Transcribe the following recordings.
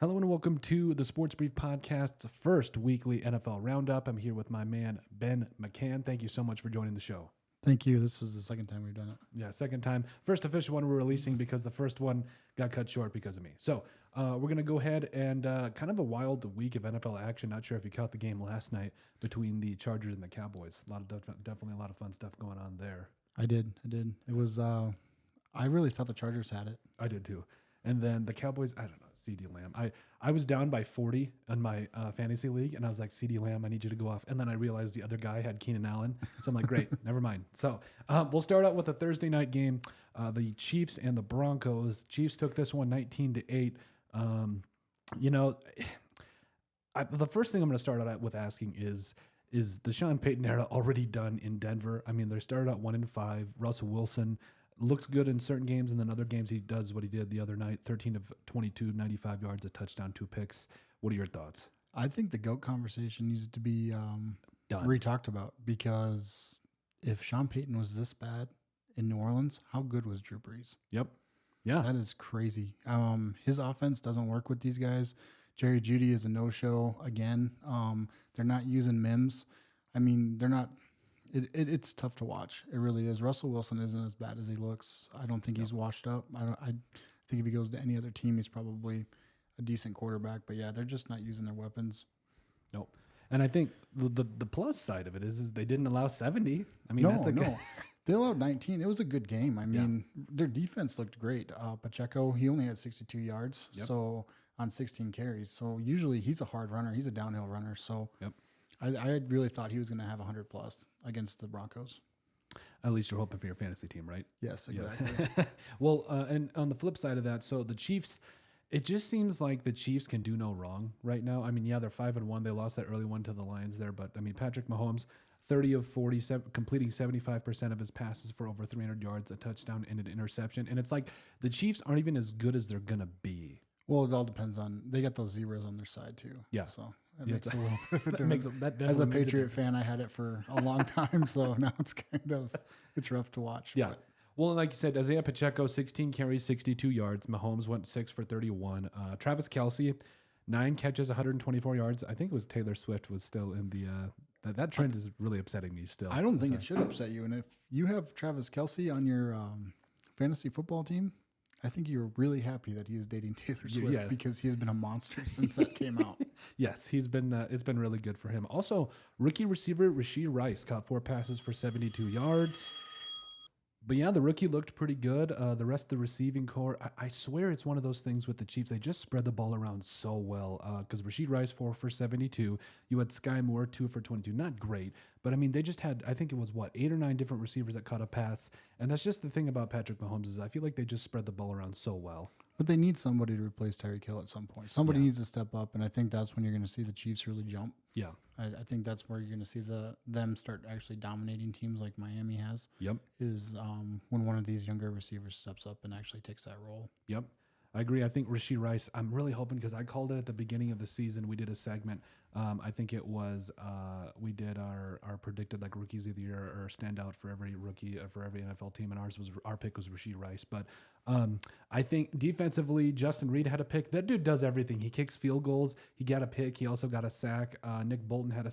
Hello and welcome to the Sports Brief Podcast's first weekly NFL Roundup. I'm here with my man, Ben McCann. Thank you so much for joining the show. Thank you. This is the second time we've done it. Yeah, second time. First official one we're releasing because the first one got cut short because of me. So we're going to go ahead and kind of a wild week of NFL action. Not sure if you caught the game last night between the Chargers and the Cowboys. Definitely a lot of fun stuff going on there. I did. It was, I really thought the Chargers had it. I did too. And then the Cowboys, I don't know, CeeDee Lamb. I was down by 40 in my fantasy league, and I was like, CeeDee Lamb, I need you to go off. And then I realized the other guy had Keenan Allen. So I'm like, great, never mind. So we'll start out with the Thursday night game, the Chiefs and the Broncos. Chiefs took this one 19-8. The first thing I'm going to start out with asking is the Sean Payton era already done in Denver? I mean, they started out 1-5. Russell Wilson looks good in certain games, and then other games he does what he did the other night, 13 of 22, 95 yards, a touchdown, 2 picks. What are your thoughts? I think the GOAT conversation needs to be Done. re-talked about, because if Sean Payton was this bad in New Orleans, how good was Drew Brees? Yep. Yeah. That is crazy. His offense doesn't work with these guys. Jerry Jeudy is a no-show again. They're not using Mims. I mean, they're not... It's tough to watch. It really is. Russell Wilson isn't as bad as he looks. I don't think he's washed up. I think if he goes to any other team, he's probably a decent quarterback. But yeah, they're just not using their weapons. Nope. And I think the plus side of it is they didn't allow 70. I mean, No. They allowed 19. It was a good game. I mean, their defense looked great. Pacheco, he only had 62 yards, so on 16 carries. So usually he's a hard runner. He's a downhill runner. So I really thought he was going to have 100 plus against the Broncos. At least you're hoping for your fantasy team, right? Yes, exactly. Yeah. Well, and on the flip side of that, so the Chiefs, it just seems like the Chiefs can do no wrong right now. I mean, yeah, they're 5-1. They lost that early one to the Lions there, but I mean, Patrick Mahomes, 30 of 40, completing 75% of his passes for over 300 yards, a touchdown and an interception. And it's like the Chiefs aren't even as good as they're going to be. Well, it all depends on, they got those zeros on their side too. Yeah. So that makes a little bit of that As a Patriot fan, I had it for a long time. So now it's rough to watch. Yeah. But. Well, and like you said, Isaiah Pacheco, 16 carries, 62 yards. Mahomes went 6 for 31. Travis Kelce, 9 catches, 124 yards. I think it was Taylor Swift was still in the, that trend is really upsetting me still. I don't think it should upset you. And if you have Travis Kelce on your fantasy football team, I think you're really happy that he is dating Taylor Swift because he has been a monster since that came out. Yes, he's been. It's been really good for him. Also, rookie receiver Rashee Rice caught 4 passes for 72 yards. But yeah, the rookie looked pretty good. The rest of the receiving core, I swear it's one of those things with the Chiefs. They just spread the ball around so well. Because Rashee Rice, 4 for 72. You had Sky Moore, 2 for 22. Not great, but I mean, they just had, I think it was 8 or 9 different receivers that caught a pass. And that's just the thing about Patrick Mahomes is I feel like they just spread the ball around so well. But they need somebody to replace Tyreek Hill at some point. Somebody needs to step up, and I think that's when you're going to see the Chiefs really jump. Yeah. I think that's where you're going to see them start actually dominating teams like Miami has. Yep. Is when one of these younger receivers steps up and actually takes that role. Yep. I agree. I think Rashee Rice, I'm really hoping, because I called it at the beginning of the season. We did a segment. I think it was, we did our predicted like rookies of the year or standout for every rookie, for every NFL team. And our pick was Rashee Rice. But I think defensively, Justin Reed had a pick. That dude does everything. He kicks field goals. He got a pick. He also got a sack. Nick Bolton had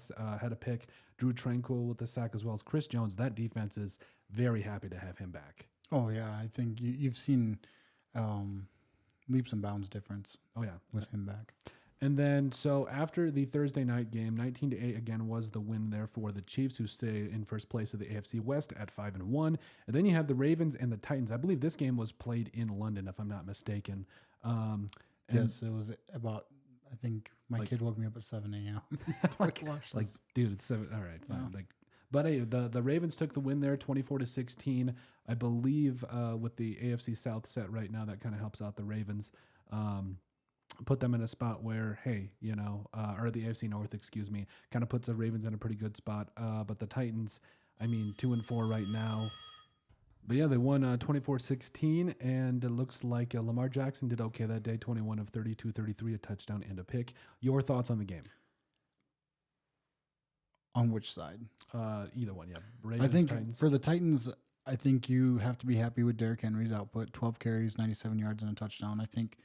a pick. Drew Tranquil with the sack, as well as Chris Jones. That defense is very happy to have him back. Oh yeah. I think you've seen, leaps and bounds difference. Oh yeah, with him back. And then, so after the Thursday night game, 19-8 again was the win there for the Chiefs, who stay in first place of the AFC West at 5-1. And then you had the Ravens and the Titans. I believe this game was played in London, if I'm not mistaken. Yes, it was about. I think my kid woke me up at 7 a.m. Dude, it's 7. All right, fine. Yeah. But hey, the Ravens took the win there, 24-16. I believe with the AFC South set right now, that kind of helps out the Ravens. Put them in a spot where, hey, or the AFC North, excuse me, kind of puts the Ravens in a pretty good spot. But the Titans, I mean, 2-4 right now. But yeah, they won 24-16, and it looks like Lamar Jackson did okay that day, 21 of 32, 33, a touchdown and a pick. Your thoughts on the game? On which side? Either one, yeah. Ravens, I think Titans. For the Titans, I think you have to be happy with Derrick Henry's output, 12 carries, 97 yards, and a touchdown. I think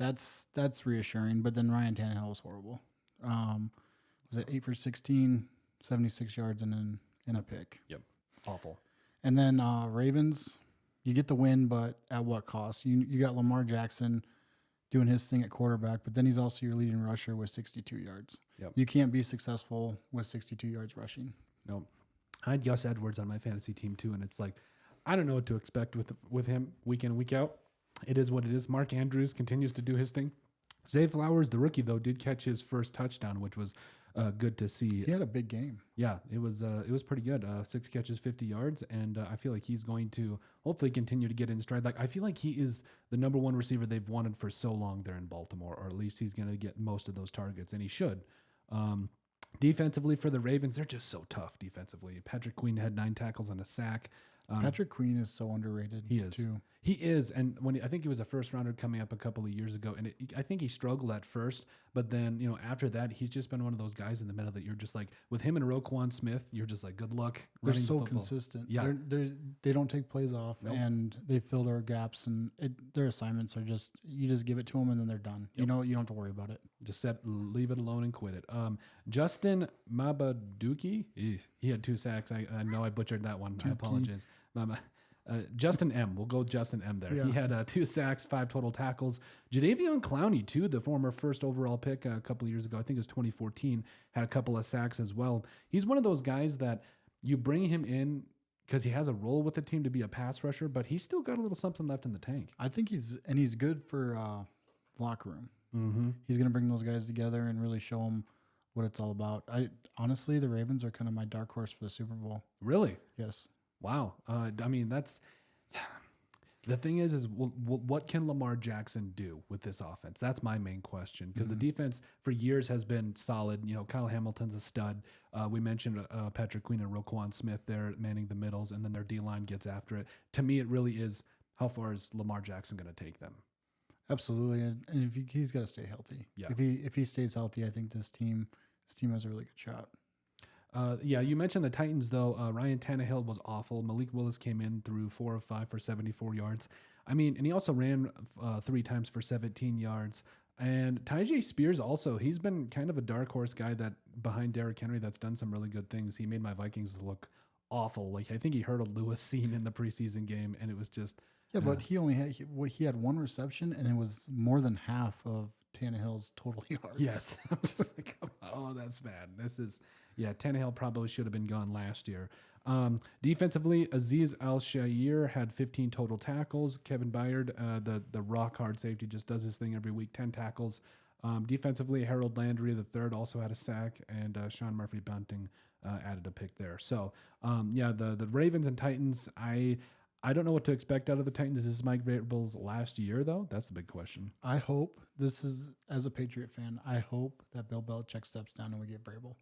That's reassuring. But then Ryan Tannehill was horrible. Was it 8 for 16, 76 yards, and a pick. Yep, awful. And then Ravens, you get the win, but at what cost? You got Lamar Jackson doing his thing at quarterback, but then he's also your leading rusher with 62 yards. Yep. You can't be successful with 62 yards rushing. Nope. I had Gus Edwards on my fantasy team too, and it's like I don't know what to expect with him week in, week out. It is what it is. Mark Andrews continues to do his thing. Zay Flowers, the rookie, though, did catch his first touchdown, which was good to see. He had a big game. Yeah, it was pretty good. 6 catches, 50 yards, and I feel like he's going to hopefully continue to get in stride. Like I feel like he is the number one receiver they've wanted for so long there in Baltimore, or at least he's going to get most of those targets, and he should. Defensively for the Ravens, they're just so tough defensively. Patrick Queen had 9 tackles and a sack. Patrick Queen is so underrated. He is too. He is, and I think he was a first rounder coming up a couple of years ago, and I think he struggled at first, but then after that, he's just been one of those guys in the middle that you're just like with him and Roquan Smith, you're just like good luck. They're so consistent. Yeah, they don't take plays off, and they fill their gaps, and their assignments are just you just give it to them, and then they're done. Yep. You don't have to worry about it. Just leave it alone and quit it. Justin Mabaduki, he had 2 sacks. I know I butchered that one. I apologize. Justin M. We'll go with Justin M. there. Yeah. He had 2 sacks, 5 total tackles. Jadeveon Clowney, too, the former first overall pick a couple of years ago, I think it was 2014, had a couple of sacks as well. He's one of those guys that you bring him in because he has a role with the team to be a pass rusher, but he's still got a little something left in the tank. I think he's good for locker room. Mm-hmm. He's going to bring those guys together and really show them what it's all about. Honestly, the Ravens are kind of my dark horse for the Super Bowl. Really? Yes. Wow. I mean, that's the thing is what can Lamar Jackson do with this offense? That's my main question because the defense for years has been solid. Kyle Hamilton's a stud. We mentioned Patrick Queen and Roquan Smith there manning the middles, and then their D-line gets after it. To me, it really is how far is Lamar Jackson going to take them? Absolutely, and if he's got to stay healthy. Yeah. If he stays healthy, I think this team has a really good shot. You mentioned the Titans, though. Ryan Tannehill was awful. Malik Willis came in through 4 of 5 for 74 yards. I mean, and he also ran 3 times for 17 yards. And Tyjae Spears also, he's been kind of a dark horse guy that behind Derrick Henry that's done some really good things. He made my Vikings look awful. Like I think he hurt a Lewis scene in the preseason game, and it was just but he only had he had 1 reception, and it was more than half of Tannehill's total yards. Yes, I'm just like, oh, that's bad. Tannehill probably should have been gone last year. Defensively, Azeez Al-Shaair had 15 total tackles. Kevin Byard, the rock hard safety, just does his thing every week, 10 tackles. Defensively, Harold Landry III also had a sack, and Sean Murphy Bunting added a pick there. So, the Ravens and Titans, I don't know what to expect out of the Titans. Is this Mike Vrabel's last year, though? That's the big question. I hope this is, as a Patriot fan, I hope that Bill Belichick steps down and we get Vrabel.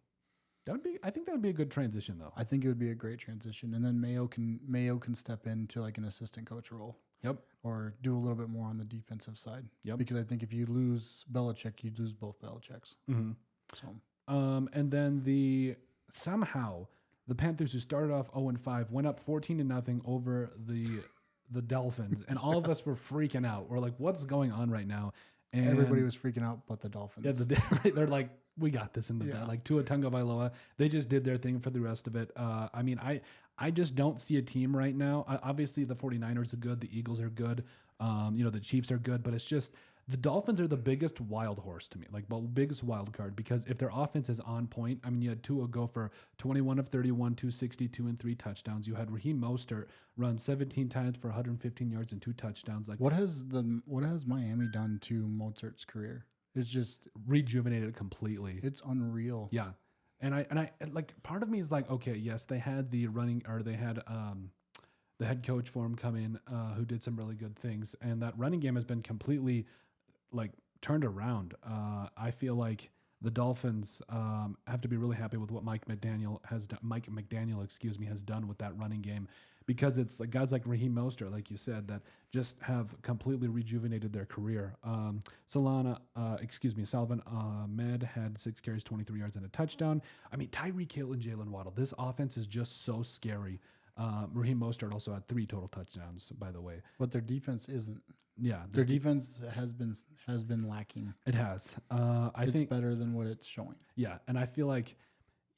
I think that would be a good transition, though. I think it would be a great transition, and then Mayo can step into like an assistant coach role. Yep. Or do a little bit more on the defensive side. Yep. Because I think if you lose Belichick, you lose both Belichicks. Mm-hmm. So. And then somehow the Panthers, who started off 0-5, went up 14-0 over the Dolphins, and all of us were freaking out. We're like, "What's going on right now?" And everybody was freaking out, but the Dolphins. Yeah, they're like, "We got this in the bag." Like Tua Tagovailoa, they just did their thing for the rest of it. I mean, I just don't see a team right now. Obviously, the 49ers are good, the Eagles are good, the Chiefs are good, but it's just the Dolphins are the biggest wild horse to me, like biggest wild card, because if their offense is on point, I mean, you had Tua go for 21 of 31, 262 and 3 touchdowns. You had Raheem Mostert run 17 times for 115 yards and 2 touchdowns. Like what has Miami done to Mostert's career? It's just rejuvenated completely. It's unreal. Yeah. And I like, part of me is like, okay, yes, they had the head coach for him come in, who did some really good things. And that running game has been completely like turned around. I feel like the Dolphins have to be really happy with what Mike McDaniel has done with that running game, because it's like guys like Raheem Mostert, like you said, that just have completely rejuvenated their career. Salvon Ahmed had 6 carries, 23 yards and a touchdown. I mean, Tyreek Hill and Jalen Waddle, this offense is just so scary. Raheem Mostert also had 3 total touchdowns, by the way. But their defense isn't. Yeah, Their defense has been lacking. it has. It's think better than what it's showing. Yeah, and I feel like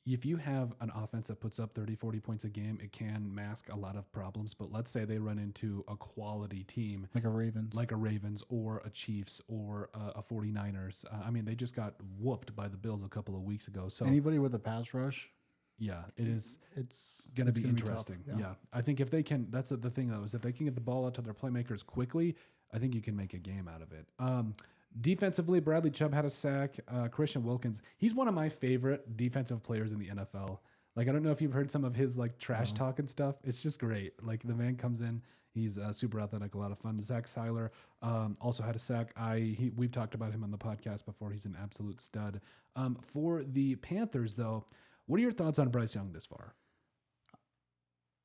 if you have an offense that puts up 30, 40 points a game, it can mask a lot of problems. But let's say they run into a quality team Like a Ravens. Or a Chiefs or a 49ers. I mean, they just got whooped by the Bills a couple of weeks ago. So anybody with a pass rush, yeah, it is. It's Going to be gonna interesting. Be tough, yeah, I think if they can, that's the thing though, is if they can get the ball out to their playmakers quickly, I think you can make a game out of it. Defensively, Bradley Chubb had a sack. Christian Wilkins, he's one of my favorite defensive players in the NFL. Like, I don't know if you've heard some of his like trash talk and stuff. It's just great. Like, the man comes in, he's super athletic, a lot of fun. Zach Seiler also had a sack. We've talked about him on the podcast before. He's an absolute stud. For the Panthers, though, what are your thoughts on Bryce Young this far?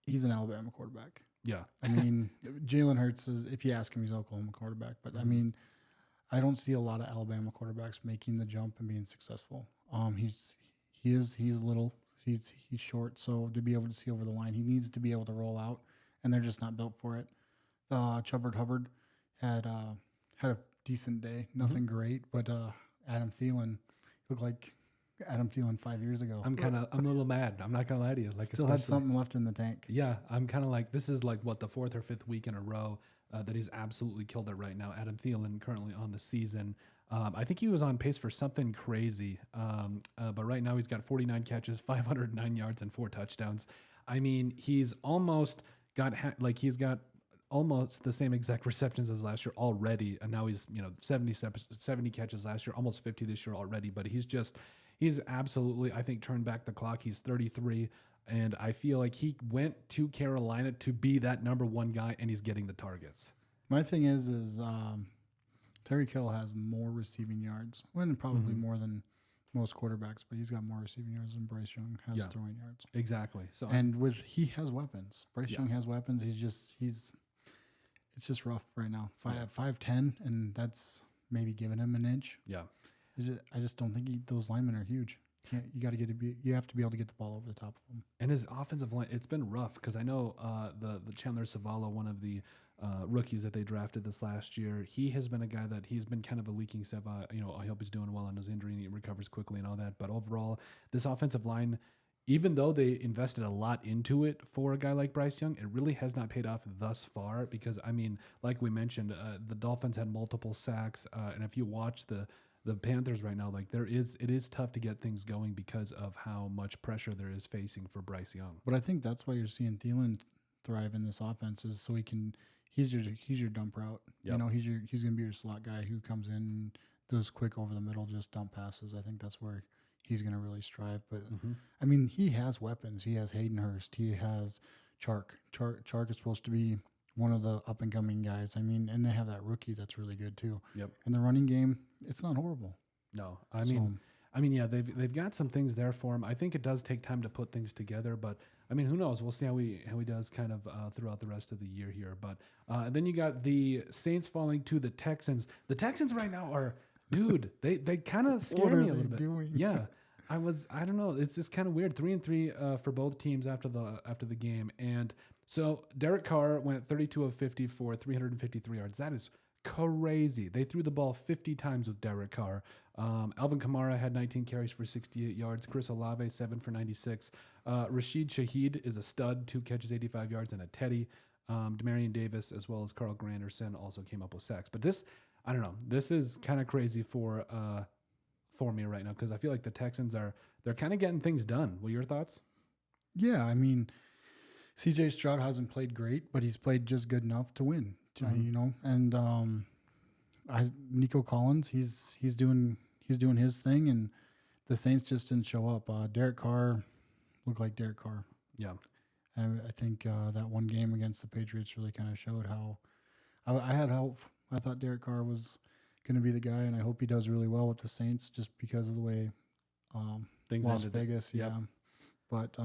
He's an Alabama quarterback. Yeah. I mean, Jalen Hurts is, if you ask him, he's an Oklahoma quarterback. But I mean, I don't see a lot of Alabama quarterbacks making the jump and being successful. He's little, he's short, so to be able to see over the line, he needs to be able to roll out, and they're just not built for it. Chubbard Hubbard had a decent day, nothing great, but Adam Thielen looked like Adam Thielen 5 years ago. I'm a little mad. I'm not gonna lie to you. Like, still had something left in the tank. Yeah, I'm kind of like, this is like what, the fourth or fifth week in a row that he's absolutely killed it right now. Adam Thielen currently on the season. I think he was on pace for something crazy, but right now he's got 49 catches, 509 yards, and 4 touchdowns. I mean, he's almost got he's got almost the same exact receptions as last year already, and now he's 70 catches last year, almost 50 this year already. But he's absolutely, I think, turned back the clock. He's 33. And I feel like he went to Carolina to be that number one guy, and he's getting the targets. My thing is Tyreek Hill has more receiving yards, and probably more than most quarterbacks, but he's got more receiving yards than Bryce Young has throwing yards. Exactly. So, and he has weapons. Bryce Young has weapons. It's just rough right now. 5'10", and that's maybe giving him an inch. Yeah. I just don't think those linemen are huge. You have to be able to get the ball over the top of them. And his offensive line, it's been rough because I know the Chandler Zavala, one of the rookies that they drafted this last year, he has been a guy that he's been kind of a leaking stuff. I hope he's doing well on his injury and he recovers quickly and all that. But overall, this offensive line, even though they invested a lot into it for a guy like Bryce Young, it really has not paid off thus far because, I mean, like we mentioned, the Dolphins had multiple sacks. And if you watch the Panthers right now, like it is tough to get things going because of how much pressure there is facing for Bryce Young. But I think that's why you're seeing Thielen thrive in this offense, is so he's your dump route. Yep. He's going to be your slot guy who comes in, does quick over the middle, just dump passes. I think that's where he's going to really strive. But I mean, he has weapons. He has Hayden Hurst. He has Chark. Chark is supposed to be one of the up and coming guys. I mean, and they have that rookie that's really good too. Yep. And the running game, it's not horrible. No, I mean, yeah, they've got some things there for him. I think it does take time to put things together, but I mean, who knows? We'll see how he does kind of throughout the rest of the year here. But then you got the Saints falling to the Texans. The Texans right now are, dude, they kind of scare me a little bit. Doing? Yeah. I don't know. It's just kind of weird. 3-3 for both teams after the game. And so Derek Carr went 32 of 50 for 353 yards. That is crazy. They threw the ball 50 times with Derek Carr. Alvin Kamara had 19 carries for 68 yards. Chris Olave, 7 for 96. Rashid Shaheed is a stud, 2 catches, 85 yards, and a teddy. Demarion Davis, as well as Carl Granderson, also came up with sacks. But this, I don't know. This is kind of crazy for me right now because I feel like the Texans they're kind of getting things done. What are your thoughts? Yeah, I mean, CJ Stroud hasn't played great, but he's played just good enough to win. And Nico Collins, he's doing his thing, and the Saints just didn't show up. Derek Carr looked like Derek Carr. Yeah, and I think that one game against the Patriots really kind of showed how I had hope. I thought Derek Carr was going to be the guy, and I hope he does really well with the Saints just because of the way things Las ended. Vegas. Yep. Yeah, but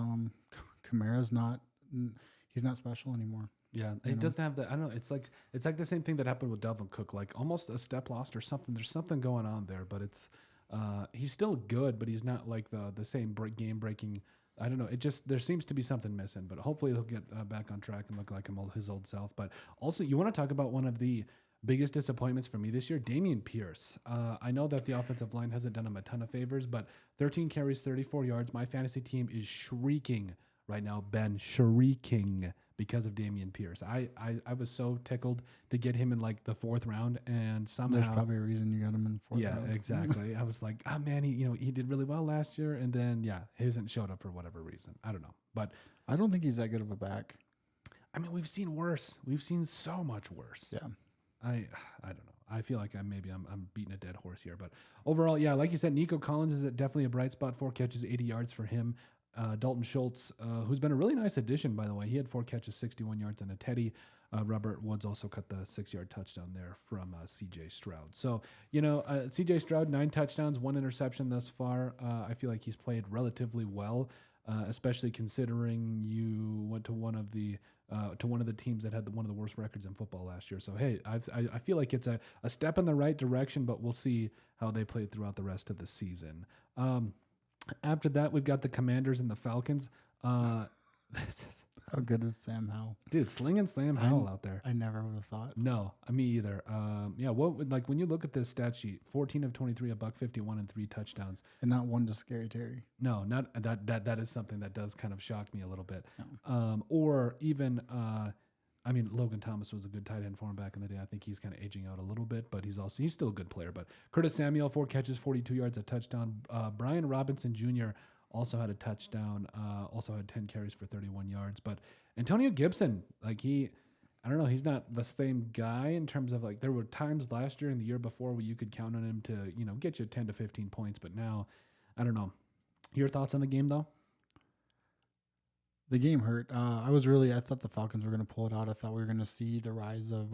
Kamara's he's not special anymore. Yeah, it doesn't have that. I don't know. It's like the same thing that happened with Delvin Cook, like almost a step lost or something. There's something going on there, but it's he's still good, but he's not like the same game breaking. I don't know. There seems to be something missing, but hopefully he'll get back on track and look like his old self. But also, you want to talk about one of the Biggest disappointments for me this year, Dameon Pierce. I know that the offensive line hasn't done him a ton of favors, but 13 carries, 34 yards. My fantasy team is shrieking right now, Ben, shrieking because of Dameon Pierce. I was so tickled to get him in like the 4th round, and somehow There's probably a reason you got him in the 4th round. Yeah, exactly. I was like, oh man, he did really well last year, and then he hasn't showed up for whatever reason. I don't know, but I don't think he's that good of a back. I mean, we've seen worse. We've seen so much worse. Yeah. I don't know. I feel like I'm beating a dead horse here, but overall, yeah, like you said, Nico Collins is definitely a bright spot. 4 catches, 80 yards for him. Dalton Schultz, who's been a really nice addition, by the way. He had 4 catches, 61 yards, and a teddy. Robert Woods also cut the 6-yard touchdown there from C.J. Stroud. So, C.J. Stroud, 9 touchdowns, 1 interception thus far. I feel like he's played relatively well, especially considering you went to one of the teams that had one of the worst records in football last year. So, hey, I feel like it's a step in the right direction, but we'll see how they play throughout the rest of the season. After that, we've got the Commanders and the Falcons. How good is Sam Howell? Dude, slinging Sam Howell out there. I never would have thought. No, me either. When you look at this stat sheet, 14 of 23, $151 and 3 touchdowns. And not one to Scary Terry. No, not that is something that does kind of shock me a little bit. No. Or even Logan Thomas was a good tight end for him back in the day. I think he's kind of aging out a little bit, but he's still a good player. But Curtis Samuel, 4 catches, 42 yards, a touchdown. Brian Robinson Jr. also had a touchdown, also had 10 carries for 31 yards. But Antonio Gibson, I don't know, he's not the same guy in terms of there were times last year and the year before where you could count on him to, get you 10 to 15 points. But now, I don't know. Your thoughts on the game, though? The game hurt. I thought the Falcons were going to pull it out. I thought we were going to see the rise of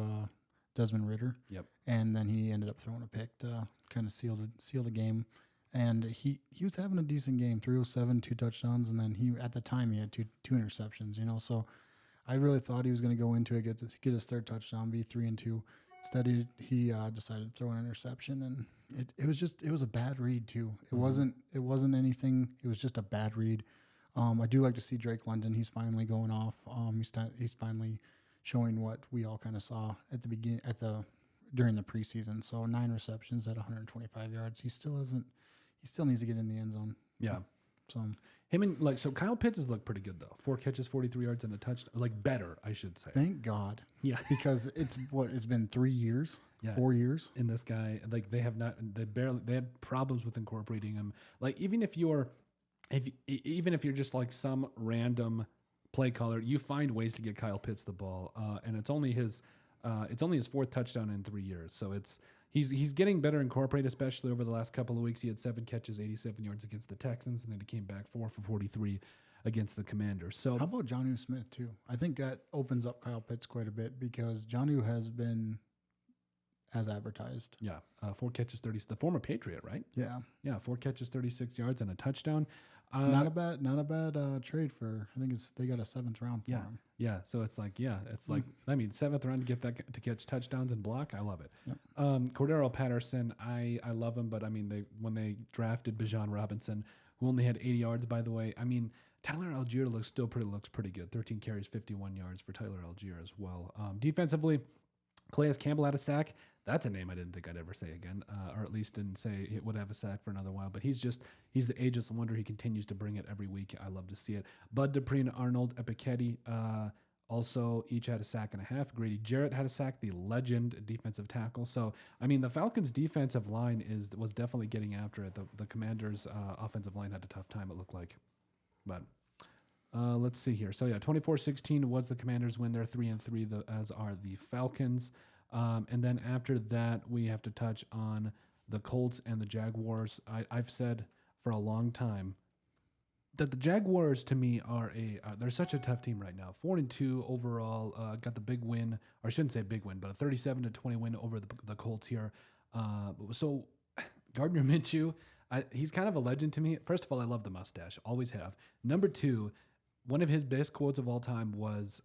Desmond Ridder. Yep. And then he ended up throwing a pick to kind of seal the game. And he was having a decent game, 307, 2 touchdowns, and then at the time he had two interceptions. So I really thought he was going to go into it, get his 3rd touchdown, be 3-2. Instead, he decided to throw an interception, and it was a bad read too. It wasn't anything. It was just a bad read. I do like to see Drake London. He's finally going off. He's finally showing what we all kind of saw at the beginning during the preseason. So 9 receptions at 125 yards. He still needs to get in the end zone. Yeah. So him and Kyle Pitts has looked pretty good though. 4 catches, 43 yards, and a touchdown. Better, I should say. Thank God. Yeah. Because it's been 3 years, 4 years. And this guy, they had problems with incorporating him. Even if you're just some random play caller, you find ways to get Kyle Pitts the ball. And it's only his 4th touchdown in 3 years. So he's getting better incorporated, especially over the last couple of weeks. He had 7 catches, 87 yards against the Texans, and then he came back 4 for 43 against the Commanders. So how about Jonnu Smith too? I think that opens up Kyle Pitts quite a bit because Jonnu has been as advertised. Yeah, 4 catches, 30. The former Patriot, right? Yeah, 4 catches, 36 yards, and a touchdown. Not a bad trade for. I think they got a 7th round for him. Yeah. So it's 7th round to catch touchdowns and block. I love it. Yep. Cordero Patterson, I love him, but when they drafted Bijan Robinson, who only had 80 yards, by the way. Tyler Algier looks pretty good. 13 carries, 51 yards for Tyler Algier as well. Defensively, Calais Campbell had a sack. That's a name I didn't think I'd ever say again, or at least didn't say it would have a sack for another while. But he's the ageless wonder. He continues to bring it every week. I love to see it. Bud Dupree and Arnold Epiketti also each had a sack and a half. Grady Jarrett had a sack, the legend defensive tackle. So, the Falcons' defensive line was definitely getting after it. The Commanders' offensive line had a tough time, it looked like. But let's see here. So, 24-16 was the Commanders' win. They're 3-3, as are the Falcons. And then after that, we have to touch on the Colts and the Jaguars. I've said for a long time that the Jaguars, to me, are they're such a tough team right now. 4-2 overall. Got the big win, or I shouldn't say big win, but a 37-20 win over the Colts here. So Gardner Minshew, he's kind of a legend to me. First of all, I love the mustache, always have. Number 2. One of his best quotes of all time was,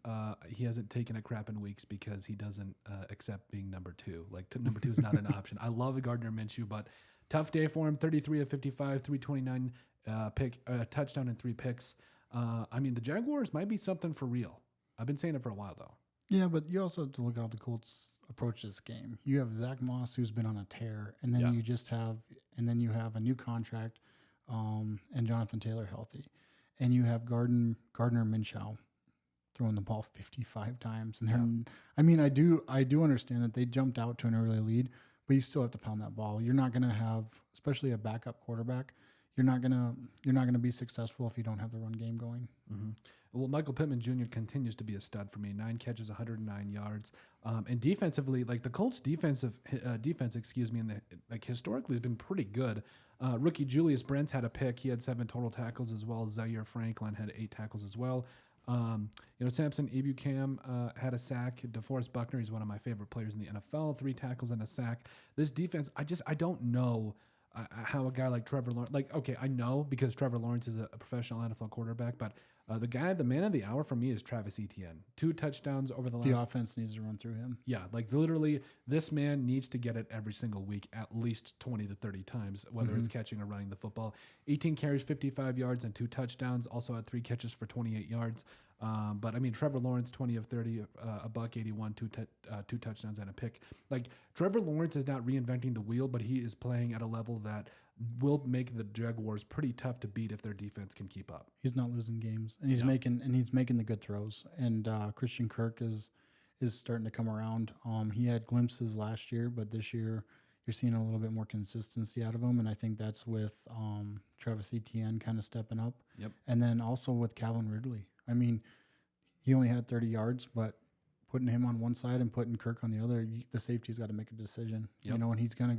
he hasn't taken a crap in weeks because he doesn't accept being number 2. Number 2 is not an option. I love Gardner Minshew, but tough day for him. 33 of 55, 329 touchdown and 3 picks. The Jaguars might be something for real. I've been saying it for a while, though. Yeah, but you also have to look out the Colts' approach this game. You have Zach Moss, who's been on a tear, and then you have a new contract, and Jonathan Taylor healthy, and you have Gardner Minshew throwing the ball 55 times. And I do understand that they jumped out to an early lead, but you still have to pound that ball. You're not going to have, especially a backup quarterback, you're not gonna be successful if you don't have the run game going. Mm-hmm. Well, Michael Pittman Jr. continues to be a stud for me. 9 catches, 109 yards, and defensively, like the Colts' defense, historically has been pretty good. Rookie Julius Brents had a pick; he had 7 total tackles as well. Zaire Franklin had 8 tackles as well. Samson Ebukam had a sack. DeForest Buckner, he's one of my favorite players in the NFL. 3 tackles and a sack. This defense, I don't know. How a guy like Trevor Lawrence, I know because Trevor Lawrence is a professional NFL quarterback, but the man of the hour for me is Travis Etienne. 2 touchdowns over the last. The offense needs to run through him. Yeah, literally, this man needs to get it every single week, at least 20 to 30 times, whether it's catching or running the football. 18 carries, 55 yards, and 2 touchdowns. Also had 3 catches for 28 yards. But Trevor Lawrence, 20 of 30, a $181, 2 touchdowns and a pick. Trevor Lawrence is not reinventing the wheel, but he is playing at a level that will make the Jaguars pretty tough to beat if their defense can keep up. He's not losing games, and he's making the good throws. And Christian Kirk is starting to come around. He had glimpses last year, but this year you're seeing a little bit more consistency out of him, and I think that's with Travis Etienne kind of stepping up. Yep. And then also with Calvin Ridley. He only had 30 yards, but putting him on one side and putting Kirk on the other, the safety's got to make a decision. Yep. And he's gonna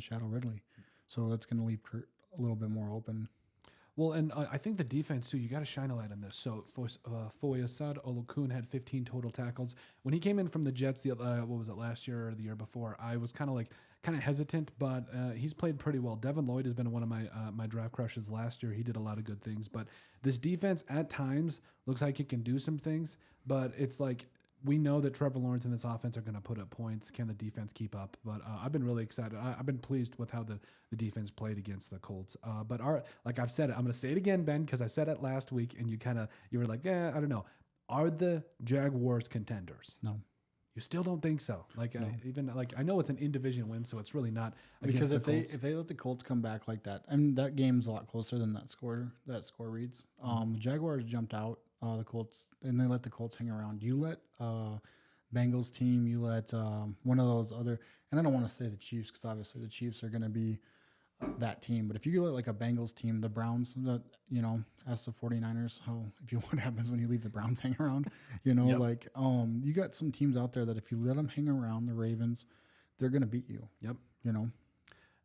shadow Ridley, so that's gonna leave Kirk a little bit more open. Well, and I think the defense too. You got to shine a light on this. So, Foyesade Olokun had 15 total tackles when he came in from the Jets. Last year or the year before? I was kind of hesitant, but he's played pretty well. Devin Lloyd has been one of my draft crushes last year. He did a lot of good things, but this defense at times looks like it can do some things. But it's we know that Trevor Lawrence and this offense are going to put up points. Can the defense keep up? But I've been really excited. I've been pleased with how the defense played against the Colts. But I've said it, I'm going to say it again, Ben, because I said it last week, and you were like, I don't know. Are the Jaguars contenders? No. You still don't think so? No. I know it's an in-division win, so it's really not. Because if they let the Colts come back like that, that game's a lot closer than that score reads. The Jaguars jumped out. The Colts, and they let the Colts hang around. You let Bengals team, you let one of those other, and I don't want to say the Chiefs because obviously the Chiefs are going to be that team. But if you let a Bengals team, the Browns, ask the 49ers what happens when you leave the Browns hang around. Yep. You got some teams out there that if you let them hang around, the Ravens, they're going to beat you. Yep.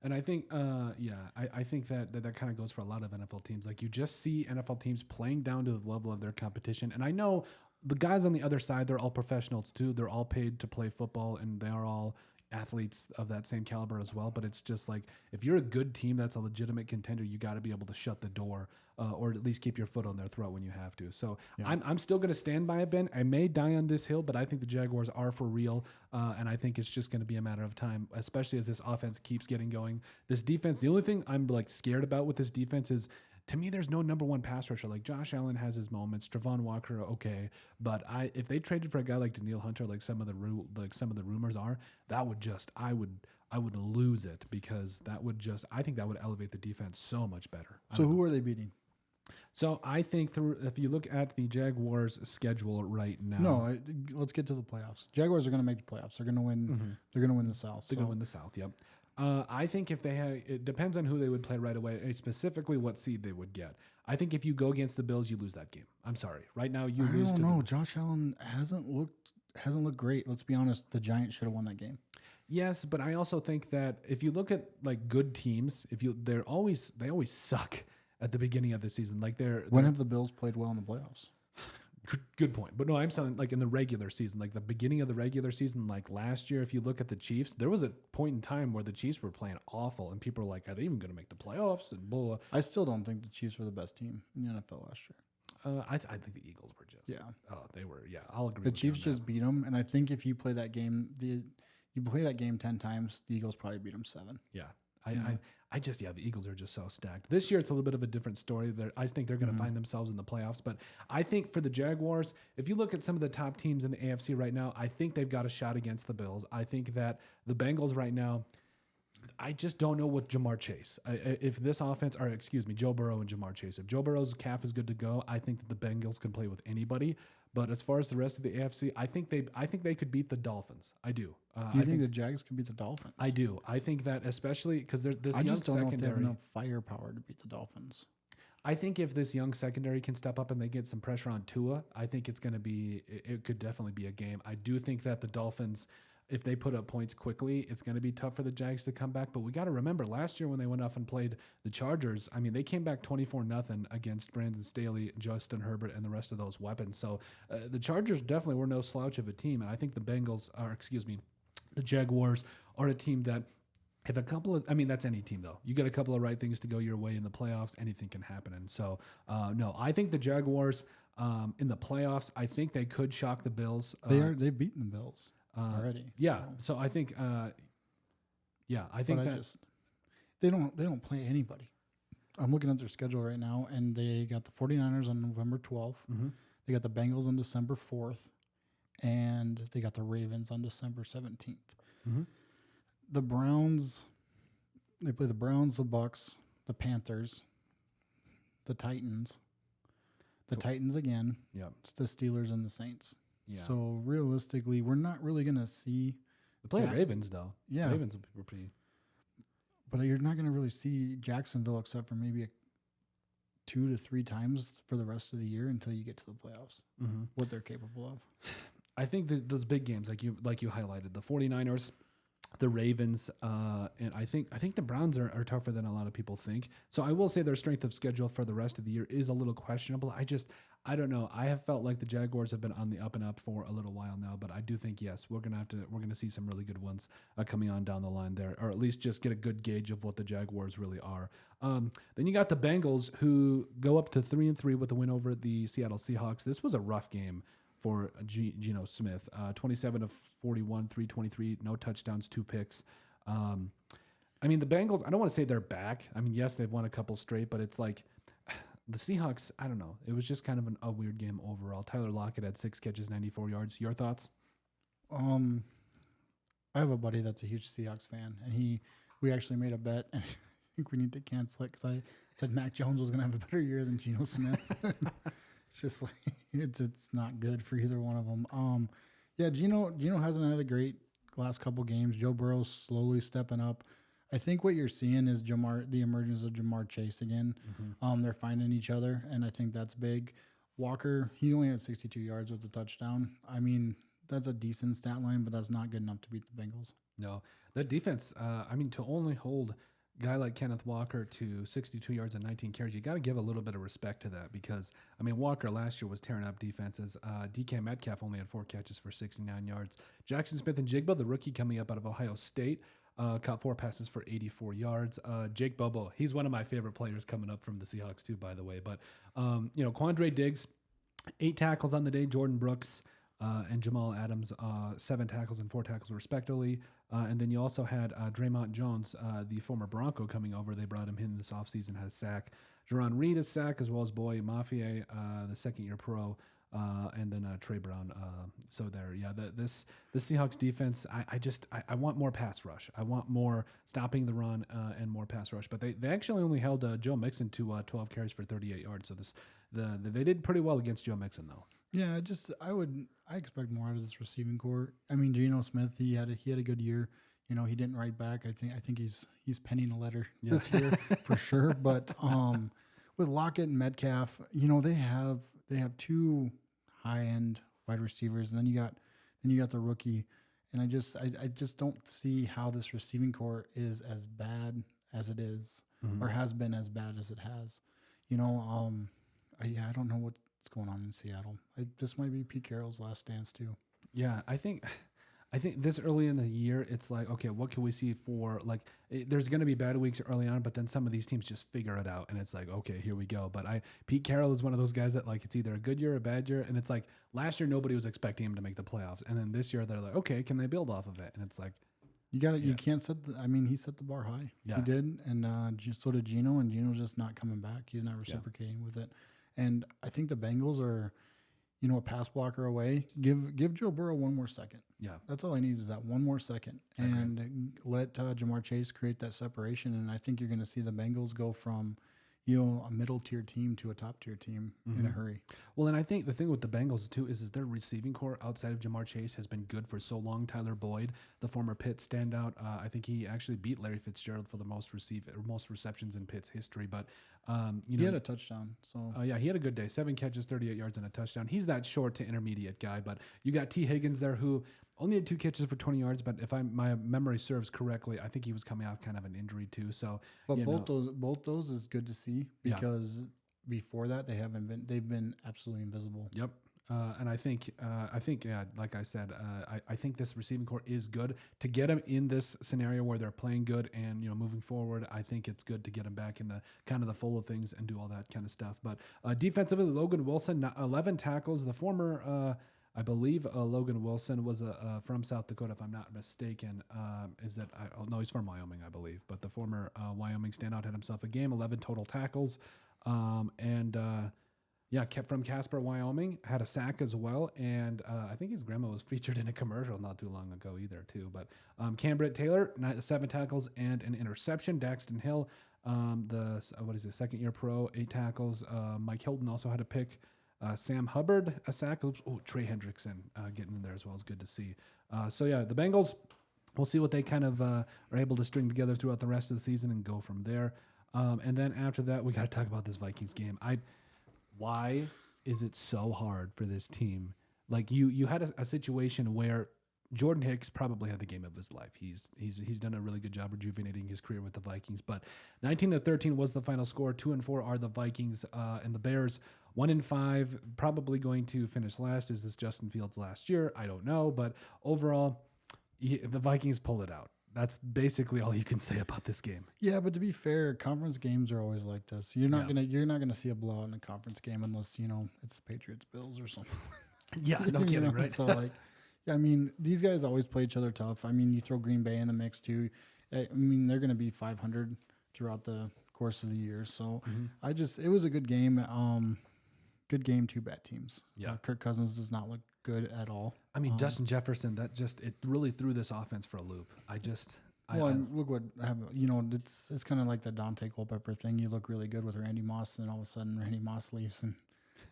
And I think, I think that kind of goes for a lot of NFL teams. You just see NFL teams playing down to the level of their competition. And I know the guys on the other side, they're all professionals too. They're all paid to play football, and they are all athletes of that same caliber as well. But it's just if you're a good team that's a legitimate contender, you got to be able to shut the door or at least keep your foot on their throat when you have to. So yeah. I'm still going to stand by it, Ben. I may die on this hill, but I think the Jaguars are for real. And I think it's just going to be a matter of time, especially as this offense keeps getting going. This defense, the only thing I'm scared about with this defense is, to me, there's no number one pass rusher. Josh Allen has his moments. Travon Walker, okay, but if they traded for a guy like Danielle Hunter, some of the rumors are, that would just I would lose it, because I think that would elevate the defense so much better. So who are they beating? So I think if you look at the Jaguars' schedule right now, no, let's get to the playoffs. Jaguars are going to make the playoffs. They're going to win. Mm-hmm. They're going to win the South. They're going to win the South. Yep. I think if it depends on who they would play right away, specifically what seed they would get. I think if you go against the Bills, you lose that game. I'm sorry. Right now, you lose. I don't know. Josh Allen hasn't looked great. Let's be honest. The Giants should have won that game. Yes, but I also think that if you look at good teams, they always suck at the beginning of the season. When have the Bills played well in the playoffs? Good point. But no, I'm saying in the regular season, the beginning of the regular season, last year, if you look at the Chiefs, there was a point in time where the Chiefs were playing awful, and people were like, are they even going to make the playoffs? And blah. I still don't think the Chiefs were the best team in the NFL last year. I think the Eagles were just. Yeah. Oh, they were. Yeah, I'll agree. The Chiefs just beat them, and I think if you play that game, you play that game 10 times, the Eagles probably beat them 7. Yeah. The Eagles are just so stacked. This year, it's a little bit of a different story. I think they're going to find themselves in the playoffs. But I think for the Jaguars, if you look at some of the top teams in the AFC right now, I think they've got a shot against the Bills. I think that the Bengals right now, I just don't know with Jamar Chase. If this offense, or excuse me, Joe Burrow and Jamar Chase, if Joe Burrow's calf is good to go, I think that the Bengals can play with anybody. But as far as the rest of the AFC, I think they could beat the Dolphins. I do. You think the Jags could beat the Dolphins? I do. I think that especially because there's this young secondary. I just don't know if they have enough firepower to beat the Dolphins. I think if this young secondary can step up and they get some pressure on Tua, I think it's going to be. It could definitely be a game. I do think that the Dolphins, if they put up points quickly, it's going to be tough for the Jags to come back. But we got to remember last year when they went off and played the Chargers, I mean, they came back 24-0 against Brandon Staley, Justin Herbert, and the rest of those weapons. So the Chargers definitely were no slouch of a team. And I think the Jaguars are a team that if a couple of, I mean, that's any team though. You get a couple of right things to go your way in the playoffs, anything can happen. And so, no, I think the Jaguars in the playoffs, I think they could shock the Bills. They've beaten the Bills. Already, yeah. So I think, they don't play anybody. I'm looking at their schedule right now, and they got the 49ers on November 12th. Mm-hmm. They got the Bengals on December 4th, and they got the Ravens on December 17th. Mm-hmm. The Browns, they play the Browns, the Bucs, the Panthers, the Titans, again. Yeah, it's the Steelers and the Saints. Yeah. So realistically, we're not really going to see. They play Ravens though. Yeah, Ravens were pretty. But you're not going to really see Jacksonville except for maybe 2 to 3 times for the rest of the year until you get to the playoffs. Mm-hmm. What they're capable of. I think that those big games, like you highlighted, the 49ers, the Ravens, and I think the Browns are tougher than a lot of people think. So I will say their strength of schedule for the rest of the year is a little questionable. I don't know. I have felt like the Jaguars have been on the up and up for a little while now, but I do think, yes, we're gonna see some really good ones coming on down the line there, or at least just get a good gauge of what the Jaguars really are. Then you got the Bengals, who go up to 3-3 with the win over the Seattle Seahawks. This was a rough game for Geno Smith. 27 of 41, 323, no touchdowns, 2 picks. I mean, the Bengals, I don't want to say they're back. I mean, yes, they've won a couple straight, but it's like the Seahawks, I don't know. It was just kind of a weird game overall. Tyler Lockett had 6 catches, 94 yards. Your thoughts? I have a buddy that's a huge Seahawks fan, and we actually made a bet, and I think we need to cancel it because I said Mac Jones was going to have a better year than Geno Smith. It's just like it's not good for either one of them. Geno hasn't had a great last couple games. Joe Burrow's slowly stepping up. I think what you're seeing is the emergence of Jamar Chase again. Mm-hmm. They're finding each other, and I think that's big. Walker, he only had 62 yards with a touchdown. I mean, that's a decent stat line, but that's not good enough to beat the Bengals. No, that defense, to only hold a guy like Kenneth Walker to 62 yards and 19 carries, you got to give a little bit of respect to that because, Walker last year was tearing up defenses. DK Metcalf only had 4 catches for 69 yards. Jackson Smith-Njigba, the rookie coming up out of Ohio State, caught 4 passes for 84 yards. Jake Bobo, he's one of my favorite players coming up from the Seahawks too, by the way. But, Quandre Diggs, 8 tackles on the day. Jordan Brooks and Jamal Adams, 7 tackles and 4 tackles respectively. And then you also had Draymond Jones, the former Bronco, coming over. They brought him in this offseason, had a sack. Jerron Reed, a sack, as well as Boy Mafia, the second-year pro. And then Trey Brown. The Seahawks defense, I want more pass rush. I want more stopping the run and more pass rush. But they actually only held Joe Mixon to 12 carries for 38 yards. So they did pretty well against Joe Mixon, though. Yeah, I expect more out of this receiving core. Geno Smith, he had a good year. He didn't write back. I think he's penning a letter this year for sure. But with Lockett and Metcalf, they have 2 high-end wide receivers, and then you got the rookie, and I just don't see how this receiving core is as bad as it is, mm-hmm. or has been as bad as it has. I don't know what's going on in Seattle. This might be Pete Carroll's last dance too. Yeah, I think this early in the year, it's like, okay, what can we see for, there's going to be bad weeks early on, but then some of these teams just figure it out, and it's like, okay, here we go. But Pete Carroll is one of those guys that, it's either a good year or a bad year, and it's like, last year nobody was expecting him to make the playoffs, and then this year they're like, okay, can they build off of it? And it's like, You can't set he set the bar high. Yeah. He did. And so did Geno, and Geno's just not coming back. He's not reciprocating with it. And I think the Bengals are, a pass blocker away. Give Joe Burrow one more second. Yeah. That's all he needs is that one more second. And let Jamar Chase create that separation. And I think you're going to see the Bengals go from, a middle tier team to a top tier team in a hurry. Well, and I think the thing with the Bengals too is their receiving core outside of Jamar Chase has been good for so long. Tyler Boyd, the former Pitt standout, I think he actually beat Larry Fitzgerald for the most receptions in Pitt's history. But he had a touchdown. So he had a good day. 7 catches, 38 yards, and a touchdown. He's that short to intermediate guy. But you got T. Higgins there who only had 2 catches for 20 yards, but if my memory serves correctly, I think he was coming off kind of an injury too. So, but both those is good to see because before that they've been absolutely invisible. Yep. And I think, like I said, I think this receiving core is good to get them in this scenario where they're playing good and, moving forward. I think it's good to get them back in the kind of the flow of things and do all that kind of stuff. But defensively, Logan Wilson, 11 tackles. The former, I believe Logan Wilson was from South Dakota, if I'm not mistaken. He's from Wyoming, I believe. But the former Wyoming standout had himself a game, 11 total tackles. Kept from Casper, Wyoming, had a sack as well. And I think his grandma was featured in a commercial not too long ago either, too. But Cam Britt-Taylor, 7 tackles and an interception. Daxton Hill, second-year pro, 8 tackles. Mike Hilton also had a pick. Sam Hubbard, a sack. Trey Hendrickson getting in there as well is good to see. The Bengals, we'll see what they kind of are able to string together throughout the rest of the season and go from there. And then after that, we got to talk about this Vikings game. Why is it so hard for this team? Like you had a situation where Jordan Hicks probably had the game of his life. He's done a really good job rejuvenating his career with the Vikings. But 19-13 was the final score. 2-4 are the Vikings, and the Bears 1-5, probably going to finish last. Is this Justin Fields last year? I don't know, but overall, the Vikings pull it out. That's basically all you can say about this game. Yeah, but to be fair, conference games are always like this. You're not gonna see a blowout in a conference game unless it's the Patriots Bills or something. Yeah, no kidding, right? So these guys always play each other tough. You throw Green Bay in the mix too. They're going to be 500 throughout the course of the year. So it was a good game. Good game, 2 bad teams. Yeah, Kirk Cousins does not look good at all. Justin Jefferson, it really threw this offense for a loop. Look what happened. It's kind of like the Dante Culpepper thing. You look really good with Randy Moss, and all of a sudden Randy Moss leaves, and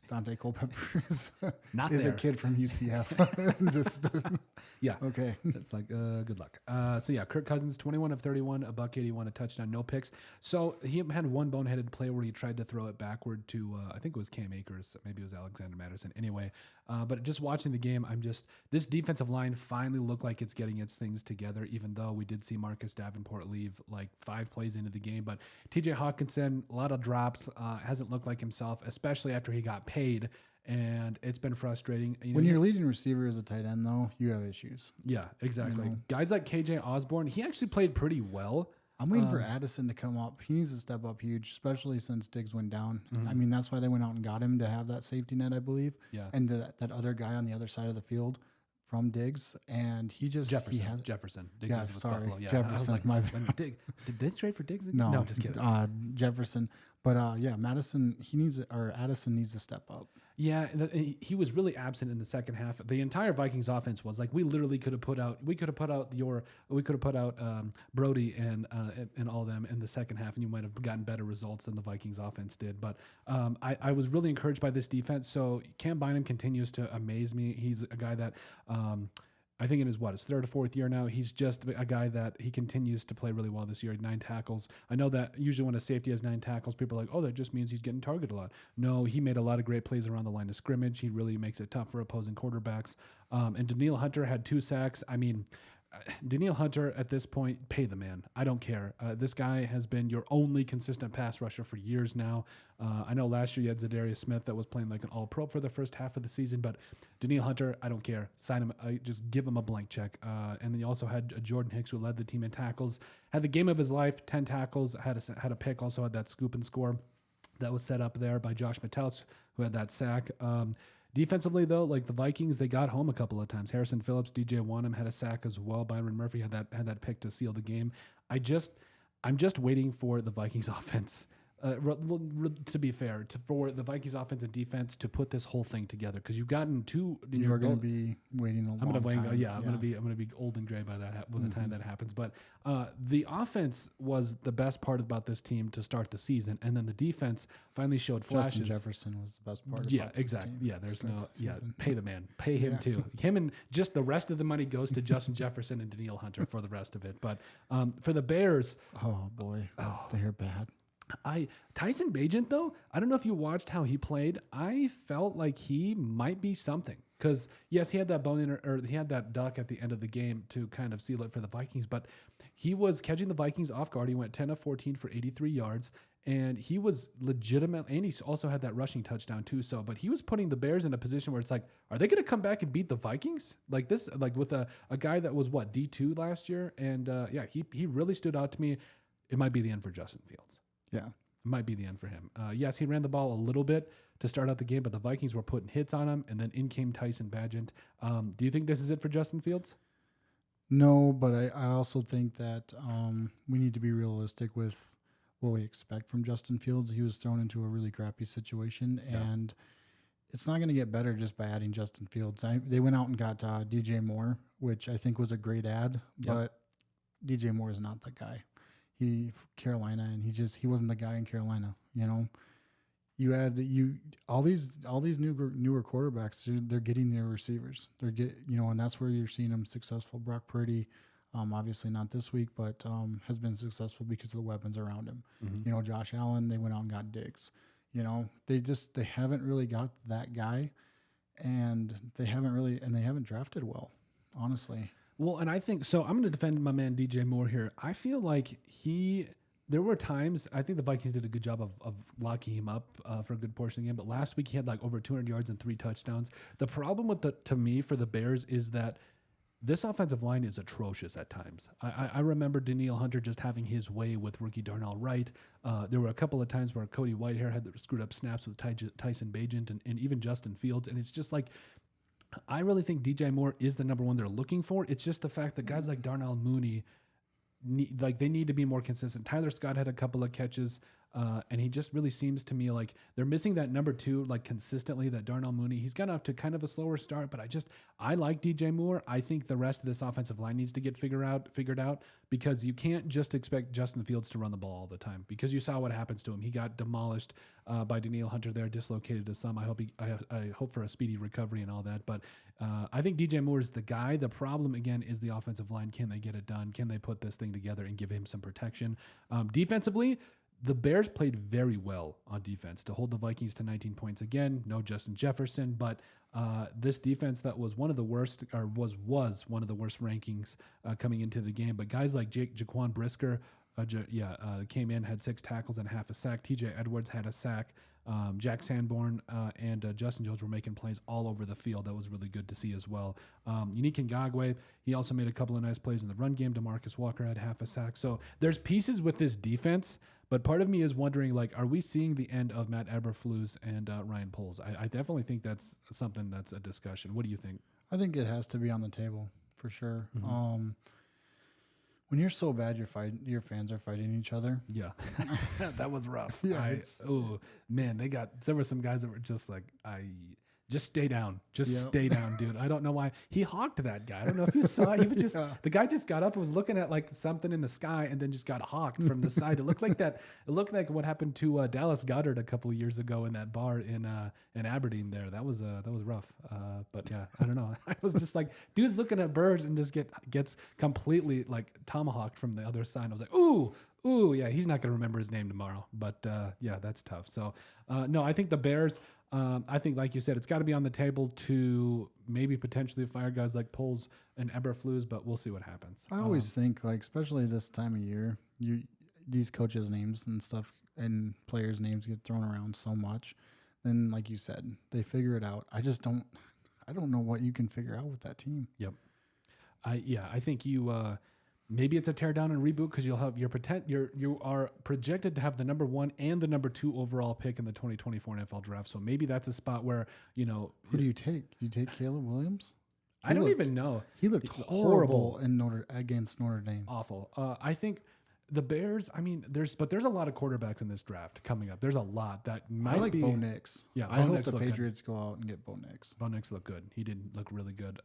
Dante Culpepper is a kid from UCF. Just yeah, okay. It's like good luck. Kirk Cousins, 21 of 31, a $181, a touchdown, no picks. So he had one boneheaded play where he tried to throw it backward to I think it was Cam Akers, maybe it was Alexander Madison. Anyway, but just watching the game, this defensive line finally looked like it's getting its things together. Even though we did see Marcus Davenport leave like 5 plays into the game, but T.J. Hawkinson, a lot of drops, hasn't looked like himself, especially after he got paid, and it's been frustrating. When your leading receiver is a tight end, though, you have issues. Yeah, exactly. Guys like KJ Osborne, he actually played pretty well. I'm waiting for Addison to come up. He needs to step up huge, especially since Diggs went down. That's why they went out and got him to have that safety net, I believe. Yeah. And that other guy on the other side of the field from Diggs, and he just Jefferson. Diggs is with Buffalo. Yeah, Jefferson. I was like, did they trade for Diggs again? No, just kidding. Jefferson. But Addison needs to step up. Yeah, he was really absent in the second half. The entire Vikings offense was like we literally could have put out Brody and all of them in the second half, and you might have gotten better results than the Vikings offense did. But I was really encouraged by this defense. So Cam Bynum continues to amaze me. He's a guy that I think in his 3rd or 4th year now, he's just a guy that he continues to play really well this year. He had 9 tackles. I know that usually when a safety has 9 tackles, people are like, oh, that just means he's getting targeted a lot. No, he made a lot of great plays around the line of scrimmage. He really makes it tough for opposing quarterbacks. And Danielle Hunter had 2 sacks. Danielle Hunter at this point, pay the man. I don't care. This guy has been your only consistent pass rusher for years now. I know last year you had Zadarius Smith that was playing like an all-pro for the first half of the season, but Danielle Hunter, I don't care. Sign him. Just give him a blank check. And then you also had Jordan Hicks, who led the team in tackles, had the game of his life, 10 tackles, had a pick, also had that scoop and score that was set up there by Josh Metellus, who had that sack. Defensively, though, like the Vikings, they got home a couple of times. Harrison Phillips, DJ Wanham had a sack as well. Byron Murphy had that pick to seal the game. I'm just waiting for the Vikings offense. To be fair, for the Vikings offense and defense to put this whole thing together, because you've gotten two. You're going to be waiting a long time. I'm going to be old and gray by the time that happens. But the offense was the best part about this team to start the season, and then the defense finally showed flashes. Justin Jefferson was the best part. Yeah, exactly. Yeah, there's pay the man, pay him too. Him and just the rest of the money goes to Justin Jefferson and Danielle Hunter for the rest of it. But for the Bears, oh boy, they're bad. Tyson Bagent, though, I don't know if you watched how he played. I felt like he might be something, because yes, he had that he had that duck at the end of the game to kind of seal it for the Vikings, but he was catching the Vikings off guard. He went 10 of 14 for 83 yards, and he was legitimate. And he also had that rushing touchdown too. So, but he was putting the Bears in a position where it's like, are they going to come back and beat the Vikings like this? Like with a guy that was D2 last year, and he really stood out to me. It might be the end for Justin Fields. Yeah. It might be the end for him. Yes, he ran the ball a little bit to start out the game, but the Vikings were putting hits on him, and then in came Tyson Bagent. Do you think this is it for Justin Fields? No, but I also think that we need to be realistic with what we expect from Justin Fields. He was thrown into a really crappy situation, and it's not going to get better just by adding Justin Fields. They went out and got DJ Moore, which I think was a great ad, but DJ Moore is not the guy. Carolina, and he wasn't the guy in Carolina. You know, all these newer quarterbacks, they're getting their receivers. And that's where you're seeing them successful. Brock Purdy, obviously not this week, but has been successful because of the weapons around him. Mm-hmm. You know, Josh Allen, they went out and got Diggs. You know, they haven't really got that guy, and they haven't drafted well, honestly. Well, and I think so. I'm going to defend my man DJ Moore here. I feel like there were times, I think the Vikings did a good job of locking him up for a good portion of the game. But last week he had like over 200 yards and 3 touchdowns. The problem to me for the Bears is that this offensive line is atrocious at times. I remember Danielle Hunter just having his way with rookie Darnell Wright. There were a couple of times where Cody Whitehair had screwed up snaps with Tyson Bagent and even Justin Fields. And it's just like, I really think DJ Moore is the number one they're looking for. It's just the fact that guys like Darnell Mooney, they need to be more consistent. Tyler Scott had a couple of catches, and he just really seems to me like they're missing that number 2, like consistently, that Darnell Mooney. He's gotten off to kind of a slower start, but I like DJ Moore. I think the rest of this offensive line needs to get figured out, because you can't just expect Justin Fields to run the ball all the time, because you saw what happens to him. He got demolished by Danielle Hunter there, dislocated to some. I hope for a speedy recovery and all that, but I think DJ Moore is the guy. The problem, again, is the offensive line. Can they get it done? Can they put this thing together and give him some protection? Defensively, the Bears played very well on defense to hold the Vikings to 19 points. Again, no Justin Jefferson, but this defense that was one of the worst, or was one of the worst rankings coming into the game. But guys like Jaquan Brisker came in, had 6 tackles and half a sack. TJ Edwards had a sack. Jack Sanborn and Justin Jones were making plays all over the field. That was really good to see as well. Unique Ngakwe, he also made a couple of nice plays in the run game. DeMarcus Walker had half a sack. So there's pieces with this defense, but part of me is wondering, like, are we seeing the end of Matt Eberflus and Ryan Poles? I definitely think that's something that's a discussion. What do you think? I think it has to be on the table for sure. Mm-hmm. When you're so bad, your fans are fighting each other. Yeah, that was rough. Yeah, there were some guys that were just like, just stay down, stay down, dude. I don't know why he hawked that guy. I don't know if you saw it. He was just the guy just got up and was looking at like something in the sky, and then just got hawked from the side. It looked like that. It looked like what happened to Dallas Goedert a couple of years ago in that bar in Aberdeen. There, that was rough. But yeah, I don't know. I was just like, dude's looking at birds and just gets completely like tomahawked from the other side. I was like, ooh, yeah, he's not gonna remember his name tomorrow. But yeah, that's tough. So no, I think the Bears. I think, like you said, it's got to be on the table to maybe potentially fire guys like Poles and Eberflus, but we'll see what happens. I always think, like, especially this time of year, these coaches' names and stuff and players' names get thrown around so much. Then, like you said, they figure it out. I don't know what you can figure out with that team. Yep. I think you Maybe it's a tear down and reboot because you'll have you are projected to have the number 1 and the number 2 overall pick in the 2024 NFL draft. So maybe that's a spot where, you know, who do you take? You take Caleb Williams? I don't even know. He looked horrible against Notre Dame. Awful. I think the Bears, I mean, there's a lot of quarterbacks in this draft coming up. There's a lot that might I like be. Bo Nix. Yeah, I hope the Patriots go out and get Bo Nix. Bo Nix looked good. He did look really good.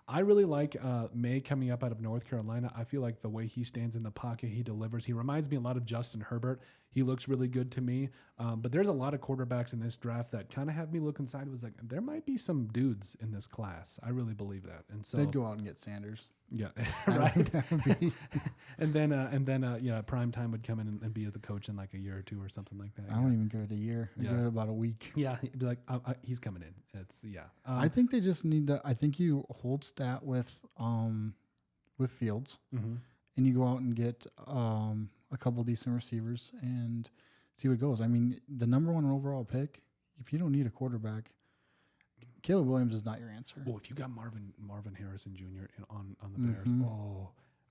I really like May coming up out of North Carolina. I feel like the way he stands in the pocket, he delivers. He reminds me a lot of Justin Herbert. He looks really good to me. But there's a lot of quarterbacks in this draft that kind of have me looking sideways. Like, there might be some dudes in this class. I really believe that. And so they'd go out and get Sanders. Yeah, right. and then you know, prime time would come in and be the coach in like a year or 2 or something like that. I don't even give it a year. I give it about a week. Yeah, he'd be like, he's coming in. It's I think they just need to. I think you hold stat with Fields, and you go out and get a couple decent receivers and see what goes. I mean, the number 1 overall pick. If you don't need a quarterback, Caleb Williams is not your answer. Well, if you got Marvin Harrison Jr. on the Bears,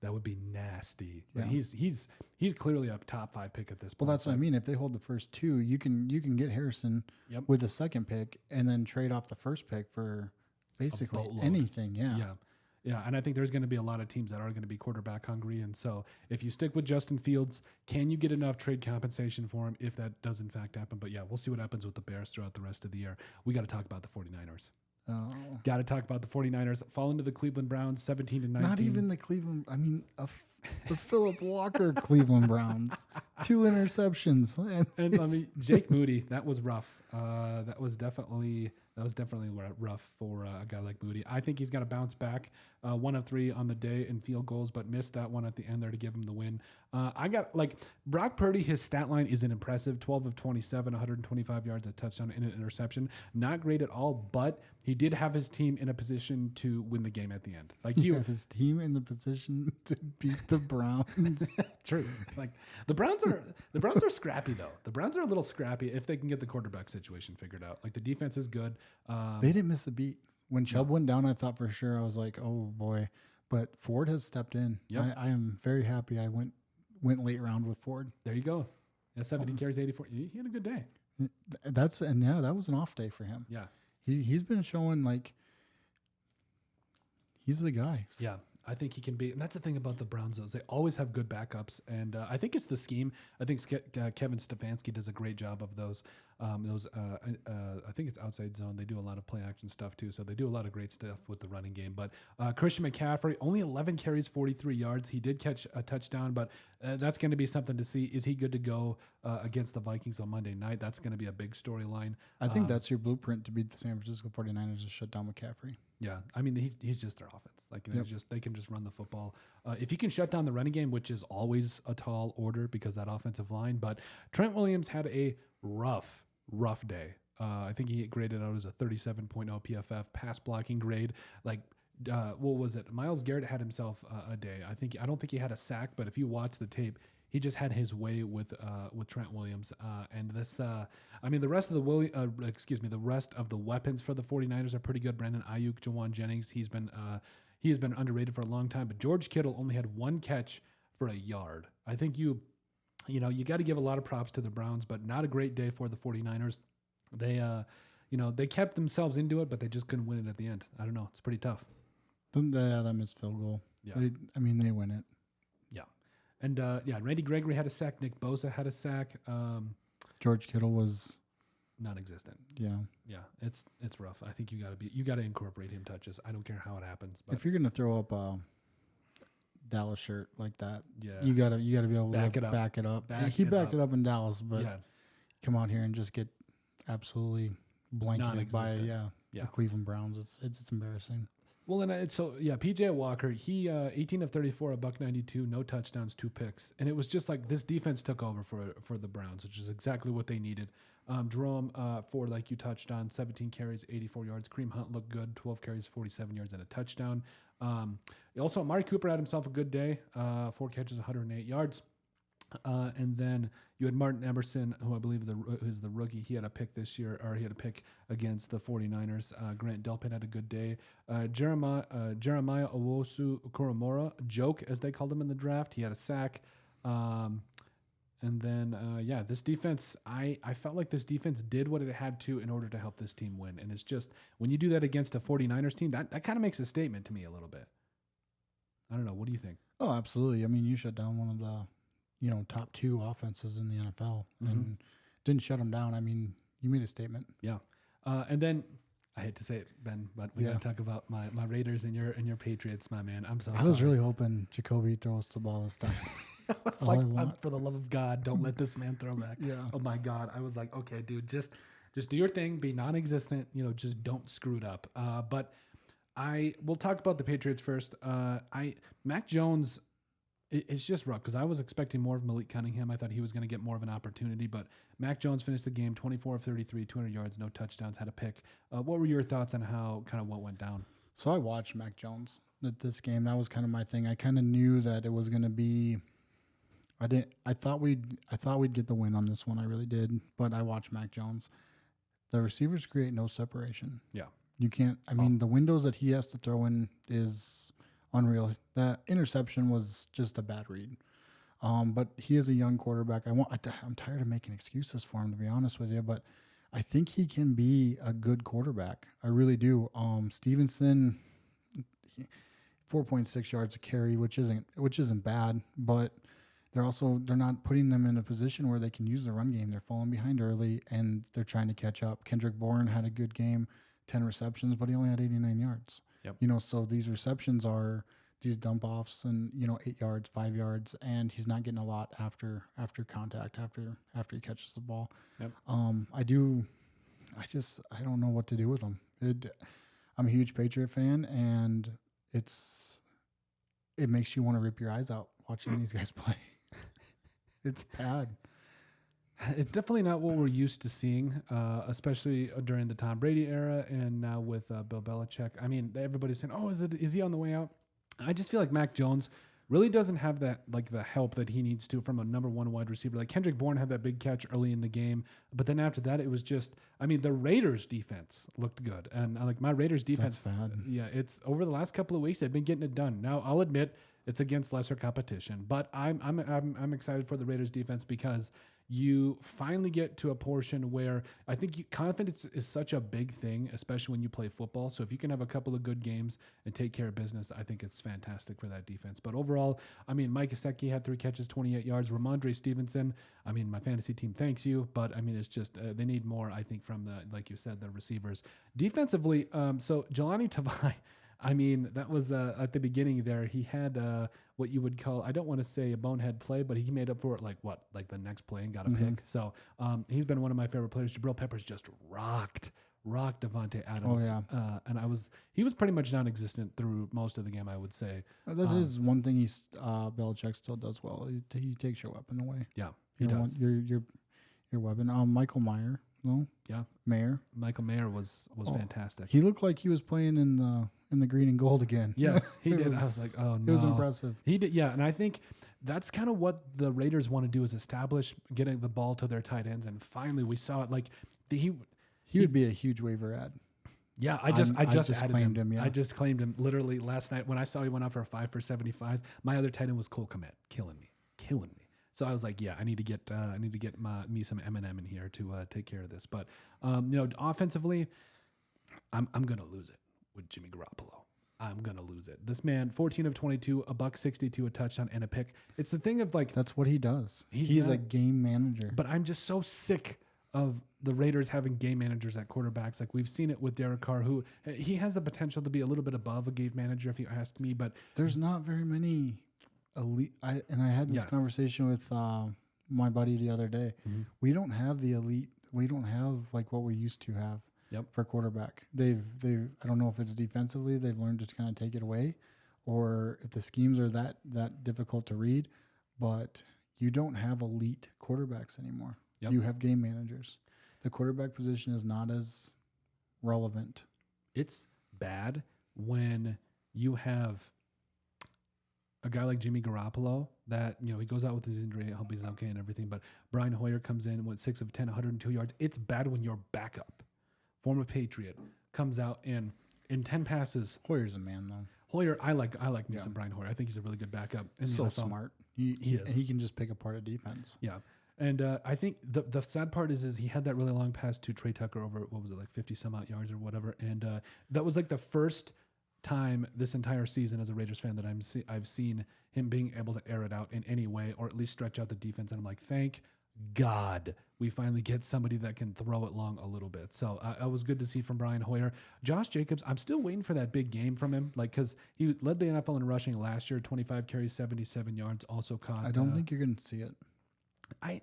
that would be nasty. Yeah. He's clearly a top 5 pick at this point. Well, that's what I mean. If they hold the first 2, you can get Harrison with the second pick and then trade off the first pick for basically anything. Yeah, and I think there's going to be a lot of teams that are going to be quarterback hungry. And so if you stick with Justin Fields, can you get enough trade compensation for him if that does in fact happen? But yeah, we'll see what happens with the Bears throughout the rest of the year. We got to talk about the 49ers. Oh. Got to talk about the 49ers falling to the Cleveland Browns 17-19. Not even the Cleveland. I mean, the Phillip Walker Cleveland Browns. 2 interceptions. And I mean, Jake Moody, that was rough. That was definitely rough for a guy like Moody. I think he's got to bounce back. 1 of 3 on the day in field goals, but missed that one at the end there to give him the win. I got Brock Purdy. His stat line isn't impressive. 12 of 27, 125 yards, a touchdown, and an interception. Not great at all, but he did have his team in a position to win the game at the end. Like he had his team in the position to beat the Browns. True. Like the Browns are scrappy though. The Browns are a little scrappy if they can get the quarterback situation figured out. Like the defense is good. They didn't miss a beat. When Chubb went down, I thought for sure, I was like, oh boy. But Ford has stepped in. Yep. I am very happy I went late round with Ford. There you go. Yeah, 17 carries, 84. He had a good day. That was an off day for him. Yeah. He's been showing like he's the guy. Yeah. I think he can be, and that's the thing about the Browns. They always have good backups, and I think it's the scheme. I think Kevin Stefanski does a great job of those. I think it's outside zone. They do a lot of play action stuff too, so they do a lot of great stuff with the running game. But Christian McCaffrey, only 11 carries, 43 yards. He did catch a touchdown, but that's going to be something to see. Is he good to go against the Vikings on Monday night? That's going to be a big storyline. I think that's your blueprint to beat the San Francisco 49ers is shut down McCaffrey. Yeah, I mean he's just their offense. Like they can just run the football. If you can shut down the running game, which is always a tall order because that offensive line. But Trent Williams had a rough day. I think he graded out as a 37.0 PFF pass blocking grade. Like what was it? Myles Garrett had himself a day. I don't think he had a sack, but if you watch the tape, he just had his way with Trent Williams. And this, I mean, the rest of the rest of the weapons for the 49ers are pretty good. Brandon Ayuk, Jawan Jennings, he has been underrated for a long time. But George Kittle only had 1 catch for a yard. I think you got to give a lot of props to the Browns, but not a great day for the 49ers. They kept themselves into it, but they just couldn't win it at the end. I don't know. It's pretty tough. That missed field goal. Yeah. They win it. Yeah. And Randy Gregory had a sack. Nick Bosa had a sack. George Kittle was non-existent. Yeah. Yeah. It's rough. I think you got to incorporate him touches. I don't care how it happens. But if you're gonna throw up a Dallas shirt like that, you gotta be able to back it up. He backed it up in Dallas, but come out here and just get absolutely blanketed by the Cleveland Browns. It's embarrassing. Well, and PJ Walker, he 18 of 34, $192, no touchdowns, 2 picks, and it was just like this defense took over for the Browns, which is exactly what they needed. Jerome Ford, like you touched on, 17 carries, 84 yards. Kareem Hunt looked good, 12 carries, 47 yards, and a touchdown. Also, Amari Cooper had himself a good day, 4 catches, 108 yards. And then you had Martin Emerson, who I believe who's the rookie. He had a pick this year, or he had a pick against the 49ers. Grant Delpit had a good day. Jeremiah Owosu Koromora, joke as they called him in the draft. He had a sack. And then, this defense, I felt like this defense did what it had to in order to help this team win. And it's just, when you do that against a 49ers team, that kind of makes a statement to me a little bit. I don't know. What do you think? Oh, absolutely. I mean, you shut down one of the, top 2 offenses in the NFL and didn't shut them down. I mean, you made a statement. Yeah. And then, I hate to say it, Ben, but we got to talk about my Raiders and your Patriots, my man. I'm so sorry. I was really hoping Jacoby throws the ball this time. It's like, for the love of God, don't let this man throw back. Yeah. Oh my God. I was like, okay, dude, just do your thing, be non-existent, just don't screw it up. But we'll talk about the Patriots first. Mac Jones, it's just rough because I was expecting more of Malik Cunningham. I thought he was going to get more of an opportunity, but Mac Jones finished the game 24 of 33, 200 yards, no touchdowns, had a pick. What were your thoughts on what went down? So I watched Mac Jones at this game. That was kind of my thing. I kind of knew that it was going to be. I thought we'd get the win on this one. I really did. But I watched Mac Jones. The receivers create no separation. Yeah. You can't. I mean, the windows that he has to throw in is unreal. That interception was just a bad read. But he is a young quarterback. I'm tired of making excuses for him, to be honest with you. But I think he can be a good quarterback. I really do. Stevenson, 4.6 yards a carry, which isn't bad, but they're not putting them in a position where they can use the run game. They're falling behind early and they're trying to catch up. Kendrick Bourne had a good game, 10 receptions, but he only had 89 yards. Yep. So these receptions are these dump offs and 8 yards, 5 yards, and he's not getting a lot after contact, after he catches the ball. Yep. I don't know what to do with him. I'm a huge Patriot fan, and it makes you want to rip your eyes out watching these guys play. It's bad. It's definitely not what we're used to seeing, especially during the Tom Brady era and now with Bill Belichick. I mean, everybody's saying, "Oh, is he on the way out?" I just feel like Mac Jones really doesn't have that, like, the help that he needs to from a number one wide receiver. Like Kendrick Bourne had that big catch early in the game, but then after that, it was just, I mean, the Raiders defense looked good. And like my Raiders defense, that's bad. Yeah, it's over the last couple of weeks, they've been getting it done. Now I'll admit it's against lesser competition, but I'm excited for the Raiders defense because you finally get to a portion where I think confidence is such a big thing, especially when you play football. So if you can have a couple of good games and take care of business, I think it's fantastic for that defense. But overall, I mean, Mike Gesicki had 3 catches, 28 yards. Ramondre Stevenson, I mean, my fantasy team thanks you, but I mean, it's just they need more, I think, from like you said, the receivers. Defensively, so Jelani Tavai, I mean, that was at the beginning there. He had what you would call, I don't want to say a bonehead play, but he made up for it like the next play and got a pick. So he's been one of my favorite players. Jabril Peppers just rocked Devontae Adams. Oh, yeah. And he was pretty much non-existent through most of the game, I would say. That is one thing Belichick still does well. He takes your weapon away. Yeah, he does. Your weapon. Michael Mayer. No? Yeah. Mayer. Michael Mayer was fantastic. He looked like he was playing in the green and gold again. Yes, he did. I was like, oh no. It was impressive. He did, yeah. And I think that's kind of what the Raiders want to do is establish getting the ball to their tight ends. And finally we saw it. Like he would be a huge waiver ad. Yeah, I just added claimed him. Yeah. I just claimed him literally last night when I saw he went out for a 5 for 75. My other tight end was Cole Kmet, killing me. So I was like, yeah, I need to get me some Eminem in here to take care of this. But offensively, I'm gonna lose it with Jimmy Garoppolo. I'm gonna lose it. This man, 14 of 22, a $162, a touchdown, and a pick. It's the thing of like that's what he does. He's a game manager. But I'm just so sick of the Raiders having game managers at quarterbacks. Like we've seen it with Derek Carr, who he has the potential to be a little bit above a game manager, if you ask me. But there's not very many elite. I had this conversation with my buddy the other day. Mm-hmm. We don't have the elite. We don't have like what we used to have. Yep. For quarterback. They've I don't know if it's defensively they've learned to kind of take it away, or if the schemes are that difficult to read, but you don't have elite quarterbacks anymore. Yep. You have game managers. The quarterback position is not as relevant. It's bad when you have a guy like Jimmy Garoppolo that, he goes out with his injury. I hope he's okay and everything. But Brian Hoyer comes in, went 6 of 10, 102 yards. It's bad when your backup, former Patriot, comes out and in 10 passes. Hoyer's a man, though. Hoyer, I like me some Brian Hoyer. I think he's a really good backup. So smart. He can just pick apart a defense. Yeah. And I think the sad part is he had that really long pass to Trey Tucker over, what was it, like 50 some odd yards or whatever. And that was like the first time this entire season as a Raiders fan that I've seen him being able to air it out in any way or at least stretch out the defense. And I'm like, thank God we finally get somebody that can throw it long a little bit. So it was good to see from Brian Hoyer. Josh Jacobs, I'm still waiting for that big game from him, because he led the NFL in rushing last year, 25 carries, 77 yards, also caught. I don't think you're going to see it. I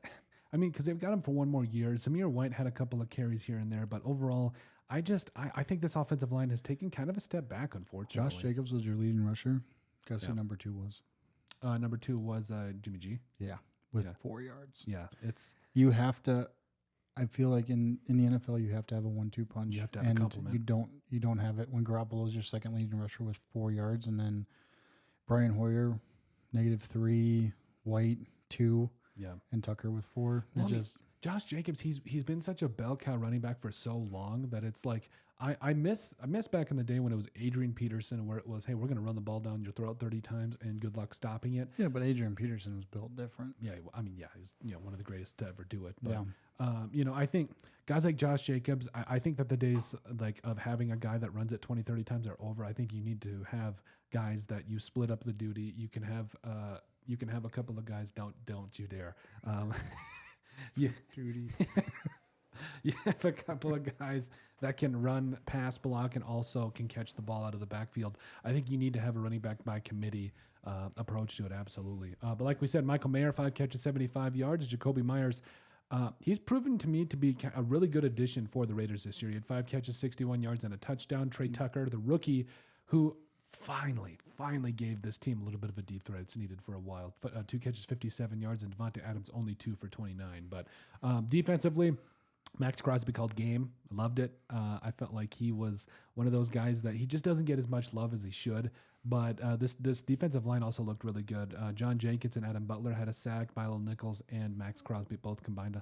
mean, because they've got him for one more year. Zamir White had a couple of carries here and there, but overall, I think this offensive line has taken kind of a step back, unfortunately. Josh Jacobs was your leading rusher. Guess who number 2 was? Number 2 was Jimmy G. Yeah, with 4 yards. Yeah, you have to. I feel like in the NFL, you have to have a 1-2 punch. You have to have a compliment. You don't have it when Garoppolo's your second leading rusher with 4 yards, and then Brian Hoyer, -3, White 2. Yeah, and Tucker with 4. Well, Josh Jacobs, he's been such a bell cow running back for so long that it's like I miss back in the day when it was Adrian Peterson, where it was, hey, we're going to run the ball down your throat 30 times and good luck stopping it. Yeah, but Adrian Peterson was built different. Yeah, I mean, he was one of the greatest to ever do it. But, I think guys like Josh Jacobs, I think that the days like of having a guy that runs it 20, 30 times are over. I think you need to have guys that you split up the duty. You can have a couple of guys. Don't you dare. Duty. You have a couple of guys that can run, pass, block, and also can catch the ball out of the backfield. I think you need to have a running back by committee approach to it, absolutely. But like we said, Michael Mayer, 5 catches, 75 yards. Jacoby Myers, he's proven to me to be a really good addition for the Raiders this year. He had 5 catches, 61 yards, and a touchdown. Trey Tucker, the rookie, who finally gave this team a little bit of a deep threat it's needed for a while. But 2 catches, 57 yards, and Devontae Adams only 2 for 29. But defensively, Max Crosby called game. I loved it. I felt like he was one of those guys that he just doesn't get as much love as he should. But this defensive line also looked really good. John Jenkins and Adam Butler had a sack. Milo Nichols and Max Crosby both combined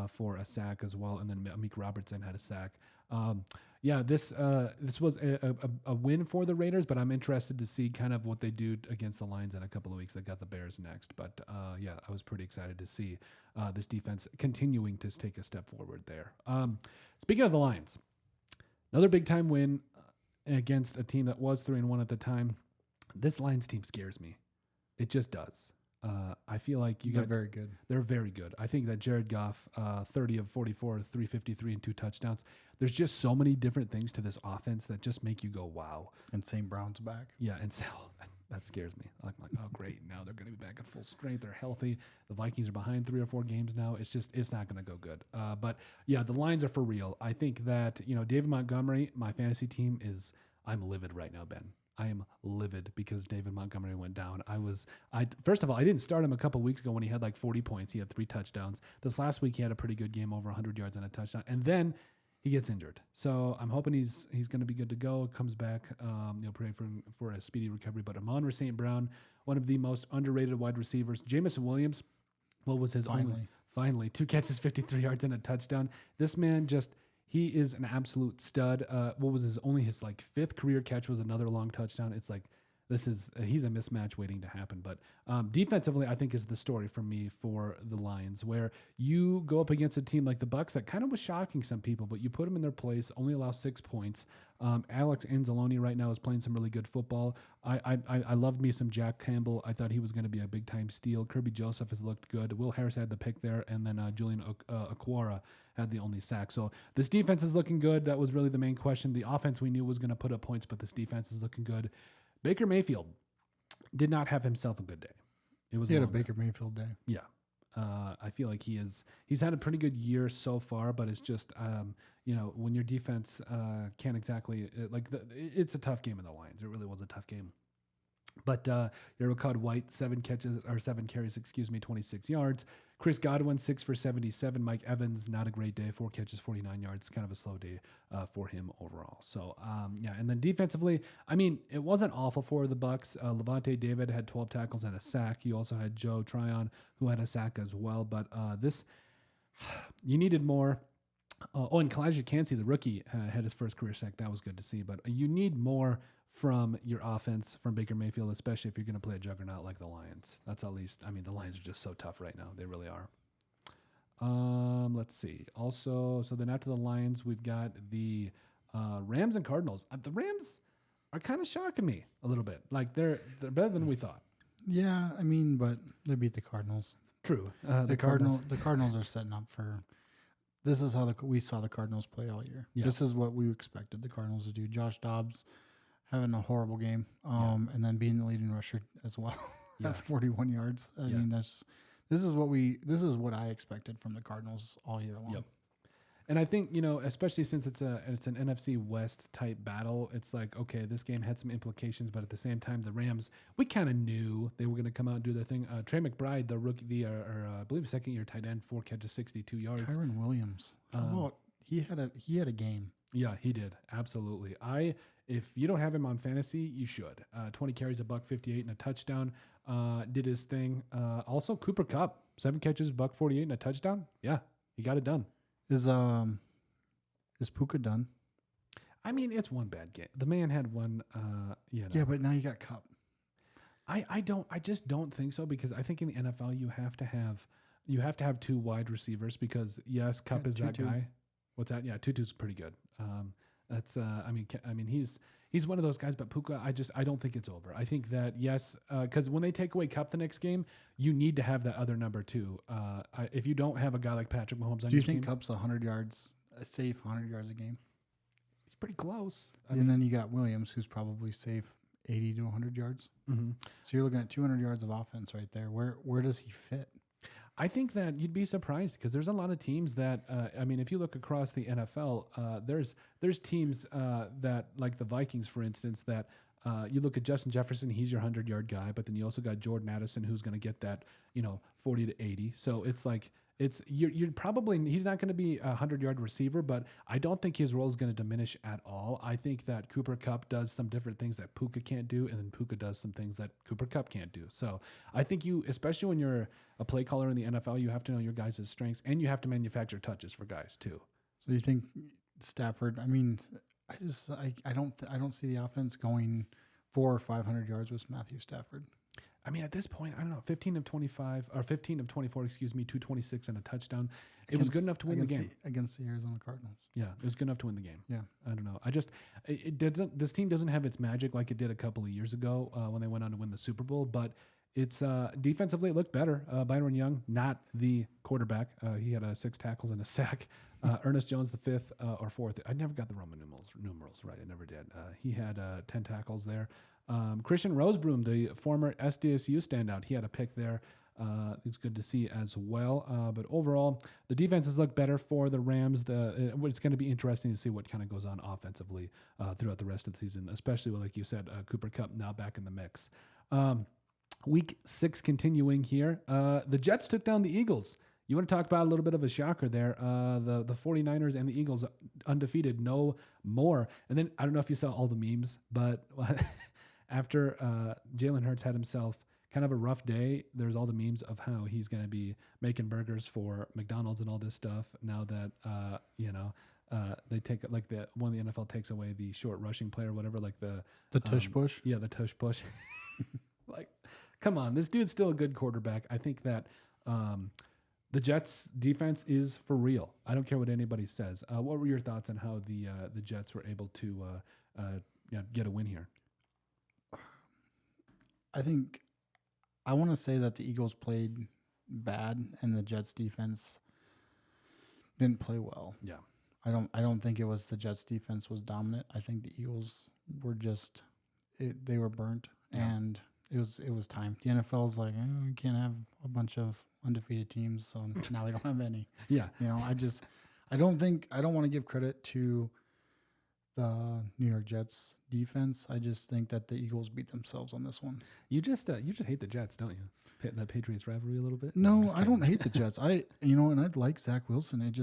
for a sack as well. And then Amik Robertson had a sack. This was a win for the Raiders, but I'm interested to see kind of what they do against the Lions in a couple of weeks. They got the Bears next. But, I was pretty excited to see this defense continuing to take a step forward there. Speaking of the Lions, another big-time win against a team that was 3-1 at the time. This Lions team scares me. It just does. I feel like they're very good. They're very good. I think that Jared Goff, 30 of 44, 353 and 2 touchdowns. There's just so many different things to this offense that just make you go, wow. And St. Brown's back. Yeah, and so that scares me. I'm like, oh, great. Now they're going to be back at full strength. They're healthy. The Vikings are behind 3 or 4 games now. It's not going to go good. But the Lions are for real. I think that, David Montgomery, my fantasy team I'm livid right now, Ben. I am livid because David Montgomery went down. First of all, I didn't start him a couple weeks ago when he had like 40 points. He had 3 touchdowns. This last week, he had a pretty good game, over 100 yards and a touchdown. And then he gets injured. So I'm hoping he's going to be good to go. Comes back. Pray for a speedy recovery. But Amon-Ra St. Brown, one of the most underrated wide receivers. Jamison Williams, what was his finally 2 catches, 53 yards and a touchdown. This man he is an absolute stud. What was his 5th career catch was another long touchdown. It's like, he's a mismatch waiting to happen. But defensively, I think is the story for me for the Lions, where you go up against a team like the Bucs that kind of was shocking some people, but you put them in their place, only allow 6 points. Alex Anzalone right now is playing some really good football. I loved me some Jack Campbell. I thought he was going to be a big time steal. Kirby Joseph has looked good. Will Harris had the pick there, and then Julian Okwara had the only sack. So this defense is looking good. That was really the main question. The offense we knew was going to put up points, but this defense is looking good. Baker Mayfield did not have himself a good day. He had a Baker Mayfield day. Yeah. I feel like he's had a pretty good year so far, but it's just, when your defense can't exactly, it's a tough game in the Lions. It really was a tough game. But Ricard White, 7 carries, 26 yards. Chris Godwin, 6 for 77. Mike Evans, not a great day, 4 catches, 49 yards. Kind of a slow day for him overall. So, and then defensively, I mean, it wasn't awful for the Bucs. Levante David had 12 tackles and a sack. You also had Joe Tryon, who had a sack as well. But you needed more. And Kalijah Cansey, the rookie, had his first career sack. That was good to see. But you need more from your offense, from Baker Mayfield, especially if you're going to play a juggernaut like the Lions. That's at least, I mean, the Lions are just so tough right now. They really are. Let's see. Also, so then after the Lions, we've got the Rams and Cardinals. The Rams are kind of shocking me a little bit. Like they're better than we thought. Yeah, I mean, but they beat the Cardinals. True. The Cardinals are setting up for. This is how we saw the Cardinals play all year. Yeah. This is what we expected the Cardinals to do. Josh Dobbs having a horrible game, and then being the leading rusher as well at 41 yards. I mean, this is what I expected from the Cardinals all year long. Yep. And I think, especially since it's an NFC West type battle, it's like, okay, this game had some implications, but at the same time, the Rams, we kind of knew they were going to come out and do their thing. Trey McBride, the rookie, I believe second-year tight end, 4 catches, 62 yards. Kyron Williams, he had a game. Yeah, he did. Absolutely. If you don't have him on fantasy, you should. 20 carries, $158 and a touchdown. Did his thing. Also, Cooper Kupp, 7 catches, $148 and a touchdown. Yeah, he got it done. Is Puka done? I mean, it's one bad game. The man had one. Yeah, but now you got Kupp. I just don't think so, because I think in the NFL you have to have 2 wide receivers, because yes, Kupp is that guy. What's that? Yeah, Tutu's pretty good. That's I mean he's one of those guys, but Puka, I don't think it's over. I think that yes, because when they take away Kupp the next game, you need to have that other number too. If you don't have a guy like Patrick Mahomes on your team, do you think Kupp's 100 yards, a safe 100 yards a game? He's pretty close. And then you got Williams, who's probably safe 80 to 100 yards. Mm-hmm. So you're looking at 200 yards of offense right there. Where does he fit? I think that you'd be surprised, because there's a lot of teams that, if you look across the NFL, there's teams that, like the Vikings, for instance, that you look at Justin Jefferson, he's your 100-yard guy, but then you also got Jordan Addison, who's going to get that, 40 to 80. So it's like, you're probably, he's not going to be a 100-yard receiver, but I don't think his role is going to diminish at all. I think that Cooper Kupp does some different things that Puka can't do, and then Puka does some things that Cooper Kupp can't do. So I think especially when you're a play caller in the NFL, you have to know your guys' strengths, and you have to manufacture touches for guys too. So you think Stafford? I mean, I don't see the offense going 400 or 500 yards with Matthew Stafford. I mean, at this point, I don't know, 15 of 24, 226 and a touchdown. It was good enough to win the game. Against the Arizona Cardinals. Yeah, it was good enough to win the game. Yeah. I don't know. This team doesn't have its magic like it did a couple of years ago when they went on to win the Super Bowl, but it's defensively it looked better. Byron Young, not the quarterback. He had 6 tackles and a sack. Ernest Jones, the 5th or 4th. I never got the Roman numerals right. I never did. He had 10 tackles there. Christian Rosebroom, the former SDSU standout, he had a pick there. It was good to see as well. But overall, the defenses look better for the Rams. It's going to be interesting to see what kind of goes on offensively throughout the rest of the season, especially with, like you said, Cooper Kupp now back in the mix. Week 6 continuing here. The Jets took down the Eagles. You want to talk about a little bit of a shocker there. The 49ers and the Eagles undefeated, no more. And then I don't know if you saw all the memes, but after Jalen Hurts had himself kind of a rough day, there's all the memes of how he's going to be making burgers for McDonald's and all this stuff now that, they take like one of the NFL takes away the short rushing player, whatever, like the tush push. Yeah, the tush push. Like, come on, this dude's still a good quarterback. I think that the Jets defense is for real. I don't care what anybody says. What were your thoughts on how the Jets were able to get a win here? I want to say that the Eagles played bad and the Jets defense didn't play well. Yeah. I don't think it was the Jets defense was dominant. I think the Eagles were they were burnt, and it was time. The NFL's like, we can't have a bunch of undefeated teams, so now we don't have any. Yeah. I don't want to give credit to the New York Jets defense. I just think that the Eagles beat themselves on this one. You just hate the Jets, don't you? That Patriots rivalry a little bit. No, I don't hate the Jets. And I'd like Zach Wilson.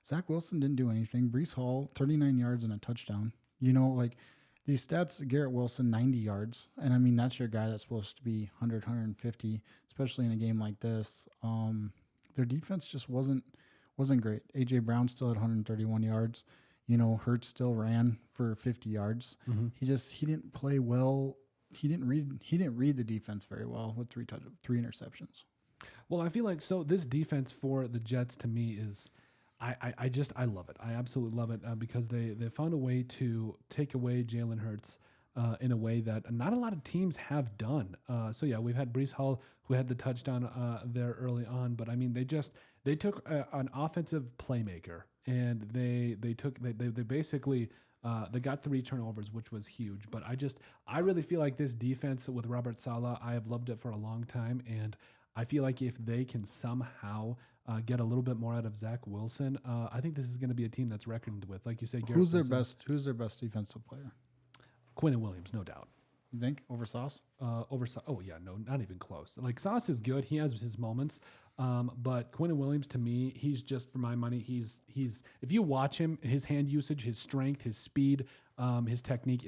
Zach Wilson didn't do anything. Brees Hall, 39 yards and a touchdown. These stats, Garrett Wilson, 90 yards. And I mean, that's your guy that's supposed to be 100, 150, especially in a game like this. Their defense just wasn't great. A.J. Brown still had 131 yards. Hurts still ran for 50 yards. Mm-hmm. He didn't play well. He didn't read the defense very well with three interceptions. Well, I feel like this defense for the Jets to me is, I love it. I absolutely love it because they found a way to take away Jalen Hurts in a way that not a lot of teams have done. We've had Brees Hall who had the touchdown there early on, but I mean they took an offensive playmaker and they basically. They got 3 turnovers, which was huge. But I really feel like this defense with Robert Saleh, I have loved it for a long time. And I feel like if they can somehow get a little bit more out of Zach Wilson, I think this is going to be a team that's reckoned with. Like you said, Garrett Who's their best defensive player? Quinnen Williams, no doubt. You think over Sauce? Over Sauce? Oh yeah, no, not even close. Like Sauce is good; he has his moments. But Quinnen Williams, to me, he's just for my money. He's if you watch him, his hand usage, his strength, his speed, his technique,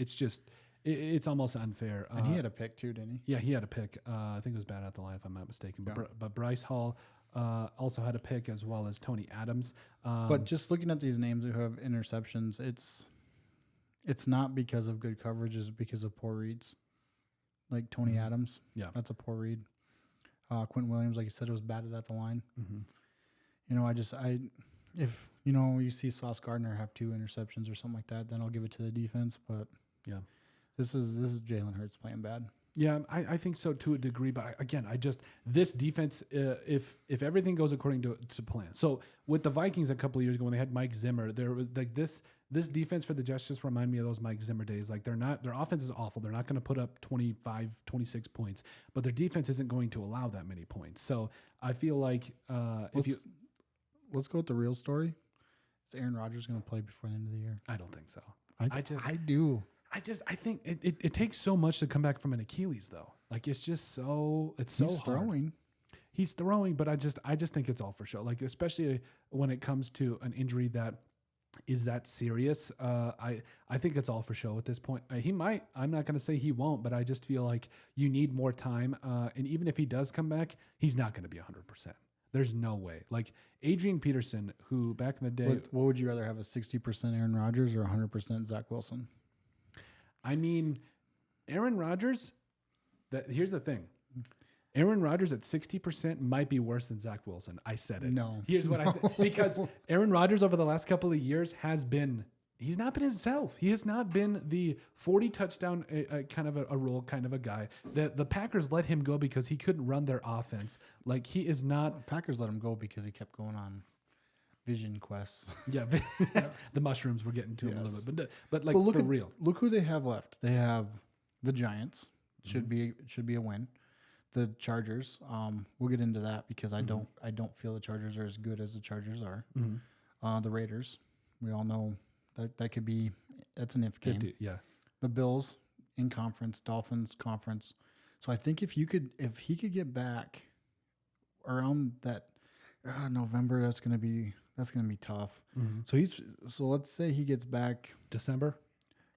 it's almost unfair. And he had a pick too, didn't he? Yeah, he had a pick. I think it was bad at the line, if I'm not mistaken. But Bryce Hall also had a pick, as well as Tony Adams. But just looking at these names who have interceptions, it's not because of good coverage; it's because of poor reads. Like Tony Adams, that's a poor read. Quentin Williams, like you said, was batted at the line. Mm-hmm. If you see Sauce Gardner have 2 interceptions or something like that, then I'll give it to the defense. But this is Jalen Hurts playing bad. Yeah, I think so to a degree. But again, this defense, if everything goes according to plan. So with the Vikings a couple of years ago when they had Mike Zimmer, there was like this defense for the Jets just remind me of those Mike Zimmer days. Like their offense is awful. They're not going to put up 25, 26 points, but their defense isn't going to allow that many points. So I feel like let's go with the real story. Is Aaron Rodgers going to play before the end of the year? I don't think so. I do. I think it takes so much to come back from an Achilles though. Like it's just so He's throwing. He's throwing, but I just think it's all for show. Like especially when it comes to an injury that is that serious. I think it's all for show at this point. He might. I'm not going to say he won't, but I just feel like you need more time. And even if he does come back, he's not going to be 100%. There's no way. Like Adrian Peterson, who back in the day, what would you rather have, a 60% Aaron Rodgers or 100% Zach Wilson? I mean, Aaron Rodgers. Here's the thing. Aaron Rodgers at 60% might be worse than Zach Wilson. I said it. No. Here's what I think. Because Aaron Rodgers over the last couple of years he's not been himself. He has not been the 40 touchdown kind of a role kind of a guy. The Packers let him go because he couldn't run their offense. Like he is not. The Packers let him go because he kept going on vision quests. Yeah. The mushrooms were getting to him a little bit. But like for real. Look who they have left. They have the Giants. Should be a win. The Chargers, we'll get into that because I don't feel the Chargers are as good as the Chargers are. Mm-hmm. The Raiders, we all know that's an if game. 50, yeah. The Bills in conference, Dolphins conference. So I think if he could get back around that November, that's gonna be tough. Mm-hmm. So let's say he gets back December,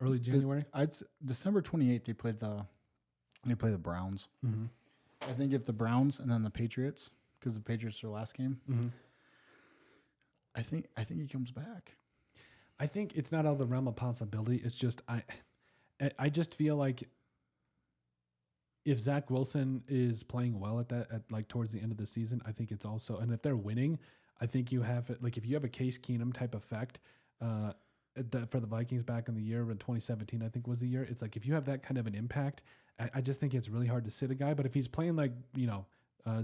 early January. December 28th. They play the Browns. Mm-hmm. I think if the Browns and then the Patriots, because the Patriots are last game, mm-hmm. I think he comes back. I think it's not out of the realm of possibility. It's just I just feel like if Zach Wilson is playing well at like towards the end of the season, I think it's also, and if they're winning, I think you have it. Like if you have a Case Keenum type effect for the Vikings back in the year when 2017, I think was the year. It's like if you have that kind of an impact. I just think it's really hard to sit a guy. But if he's playing like,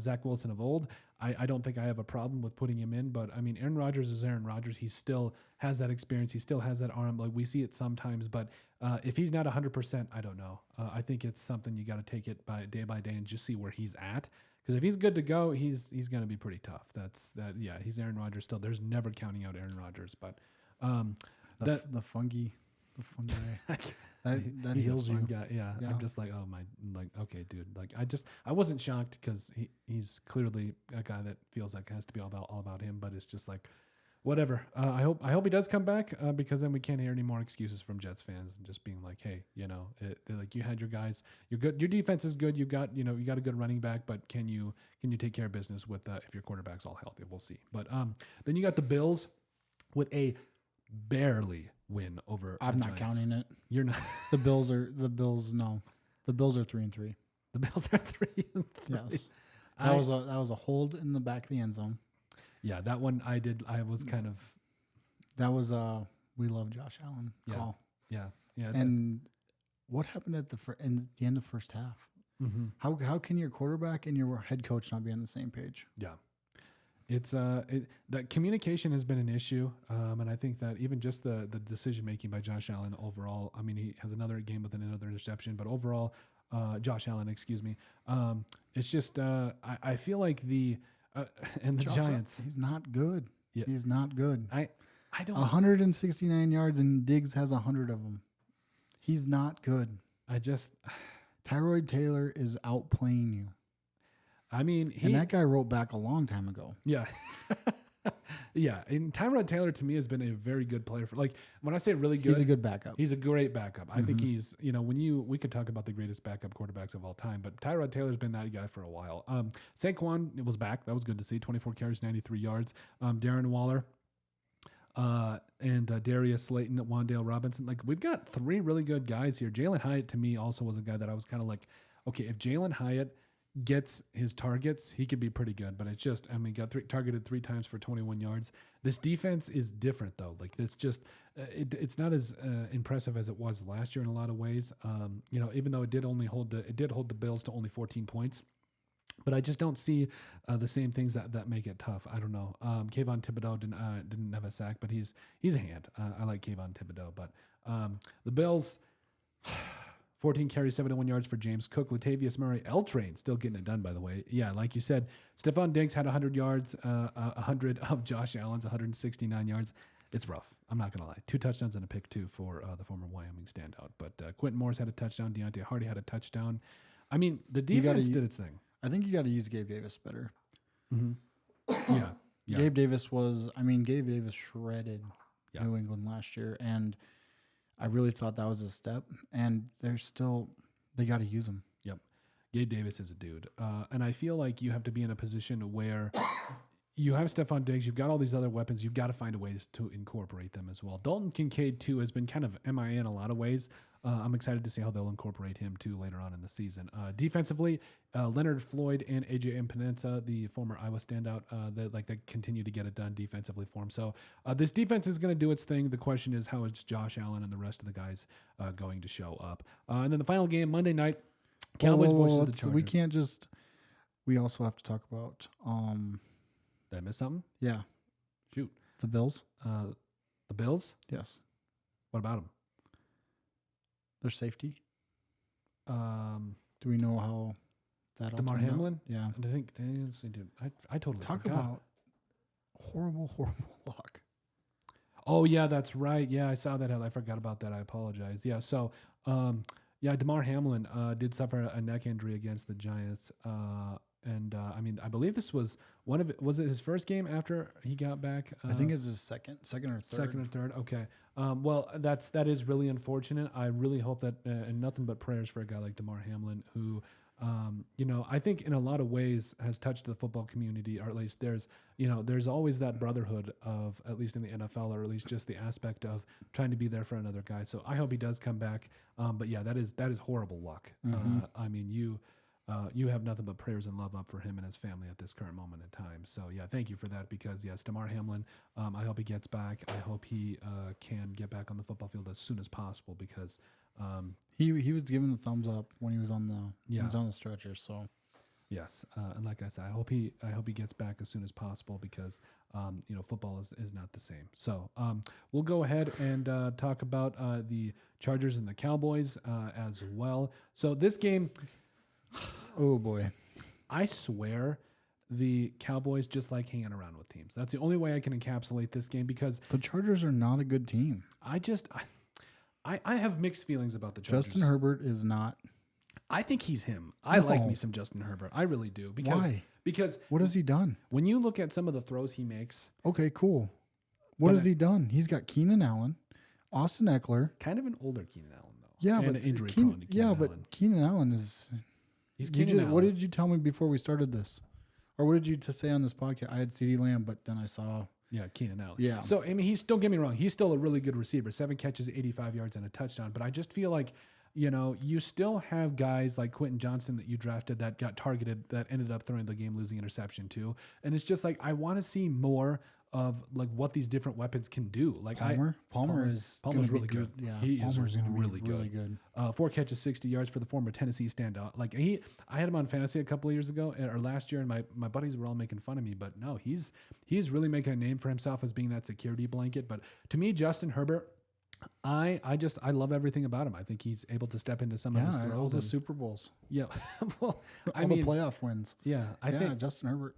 Zach Wilson of old, I don't think I have a problem with putting him in. But, I mean, Aaron Rodgers is Aaron Rodgers. He still has that experience. He still has that arm. Like, we see it sometimes. But if he's not 100%, I don't know. I think it's something you got to take it by day and just see where he's at. Because if he's good to go, he's going to be pretty tough. He's Aaron Rodgers still. There's never counting out Aaron Rodgers. But the fungi a fun guy. That He's heals a fun you. guy. Yeah. Yeah. I'm just like, oh my, like, okay, dude. Like, I wasn't shocked because he's clearly a guy that feels like it has to be all about him, but it's just like, whatever. I hope he does come back because then we can't hear any more excuses from Jets fans and just being like, hey, like you had your guys, you're good, your defense is good, you got a good running back, but can you take care of business with if your quarterback's all healthy? We'll see. But then you got the Bills with a barely win over. I'm the not Giants. counting it. You're not. The Bills are no. The Bills are 3-3. The Bills are 3-3. Yes. That was a hold in the back of the end zone. Yeah, that one I did. I was kind of. That was we love Josh Allen call. Yeah. And what happened at the end of first half? Mm-hmm. How can your quarterback and your head coach not be on the same page? Yeah, it's that communication has been an issue, and I think that even just the decision making by Josh Allen overall. I mean, he has another game with another interception, but overall, Josh Allen, excuse me. It's just I feel like and the Giants. He's not good. Yeah. He's not good. I don't. 169 yards and Diggs has 100 of them. He's not good. Tyrod Taylor is outplaying you. I mean, and that guy wrote back a long time ago. Yeah. Yeah. And Tyrod Taylor to me has been a very good player like when I say really good, he's a good backup. He's a great backup. I think he's, we could talk about the greatest backup quarterbacks of all time, but Tyrod Taylor's been that guy for a while. Saquon was back. That was good to see. 24 carries, 93 yards. Darren Waller, and Darius Slayton, Wan'Dale Robinson. Like we've got three really good guys here. Jalen Hyatt to me also was a guy that I was kind of like, okay, if Jalen Hyatt gets his targets, he could be pretty good. But it's just, got targeted 3 times for 21 yards. This defense is different though. Like it's just, it's not as impressive as it was last year in a lot of ways. Even though it did hold the Bills to only 14 points. But I just don't see the same things that make it tough. I don't know. Kayvon Thibodeau didn't have a sack, but he's a hand. I like Kayvon Thibodeau. But the Bills, 14 carries, 71 yards for James Cook. Latavius Murray, L-Train, still getting it done, by the way. Yeah, like you said, Stephon Diggs had 100 yards, 100 of Josh Allen's 169 yards. It's rough. I'm not going to lie. 2 touchdowns and a pick, too, for the former Wyoming standout. But Quentin Morris had a touchdown. Deontay Hardy had a touchdown. I mean, the defense did its thing. I think you got to use Gabe Davis better. Mm-hmm. Yeah. Gabe Davis shredded New England last year, and I really thought that was a step, and they got to use him. Yep. Gabe Davis is a dude. And I feel like you have to be in a position where you have Stephon Diggs, you've got all these other weapons, you've got to find a way to incorporate them as well. Dalton Kincaid, too, has been kind of MIA in a lot of ways. I'm excited to see how they'll incorporate him, too, later on in the season. Defensively, Leonard Floyd and AJ Epinesa, the former Iowa standout, that continue to get it done defensively for him. So this defense is going to do its thing. The question is, how is Josh Allen and the rest of the guys going to show up? And then the final game, Monday night, Cowboys versus the Chargers. We also have to talk about... Did I miss something? Yeah. Shoot. The Bills? The Bills? Yes. What about them? Their safety? Do we know how that DeMar Hamlin? Out? Yeah. I think I totally forgot. About horrible luck. Oh, yeah, that's right. Yeah, I saw that. I forgot about that. I apologize. Yeah, so, DeMar Hamlin did suffer a neck injury against the Giants. I believe this was was it his first game after he got back? I think it's his second or third. Second or third, okay. Well, that is really unfortunate. I really hope that, and nothing but prayers for a guy like DeMar Hamlin, who, I think in a lot of ways has touched the football community, or at least there's always that brotherhood of, at least in the NFL, or at least just the aspect of trying to be there for another guy. So I hope he does come back. But yeah, that is horrible luck. Mm-hmm. You have nothing but prayers and love up for him and his family at this current moment in time. So, yeah, thank you for that because, yes, DeMar Hamlin, I hope he gets back. I hope he can get back on the football field as soon as possible because he was given the thumbs up when he was on the stretcher. So, yes, and like I said, I hope he gets back as soon as possible because football is not the same. So we'll go ahead and talk about the Chargers and the Cowboys as well. So this game. Oh boy. I swear the Cowboys just like hanging around with teams. That's the only way I can encapsulate this game because the Chargers are not a good team. I have mixed feelings about the Chargers. Justin Herbert is not. I think he's him. I like me some Justin Herbert. I really do. Why? Because what has he done? When you look at some of the throws he makes. Okay, cool. What has he done? He's got Keenan Allen, Austin Eckler. Kind of an older Keenan Allen, though. Yeah, and but injury prone to Keenan Allen. but Keenan Allen is. He's Keenan Allen. What did you tell me before we started this? Or what did you to say on this podcast? I had CeeDee Lamb, but then I saw. Yeah, Keenan Allen. Yeah. So, I mean, don't get me wrong. He's still a really good receiver. 7 catches, 85 yards, and a touchdown. But I just feel like, you still have guys like Quentin Johnson that you drafted that got targeted that ended up throwing the game-losing interception too. And it's just like, I want to see more of like what these different weapons can do. Like Palmer's really good. Yeah, he Palmer's is really good. 4 catches, 60 yards for the former Tennessee standout. Like I had him on fantasy a couple of years ago or last year, and my buddies were all making fun of me. But no, he's really making a name for himself as being that security blanket. But to me, Justin Herbert, I love everything about him. I think he's able to step into some of his throws. All the Super Bowls. Yeah. Well, all the playoff wins. Yeah. I think Justin Herbert.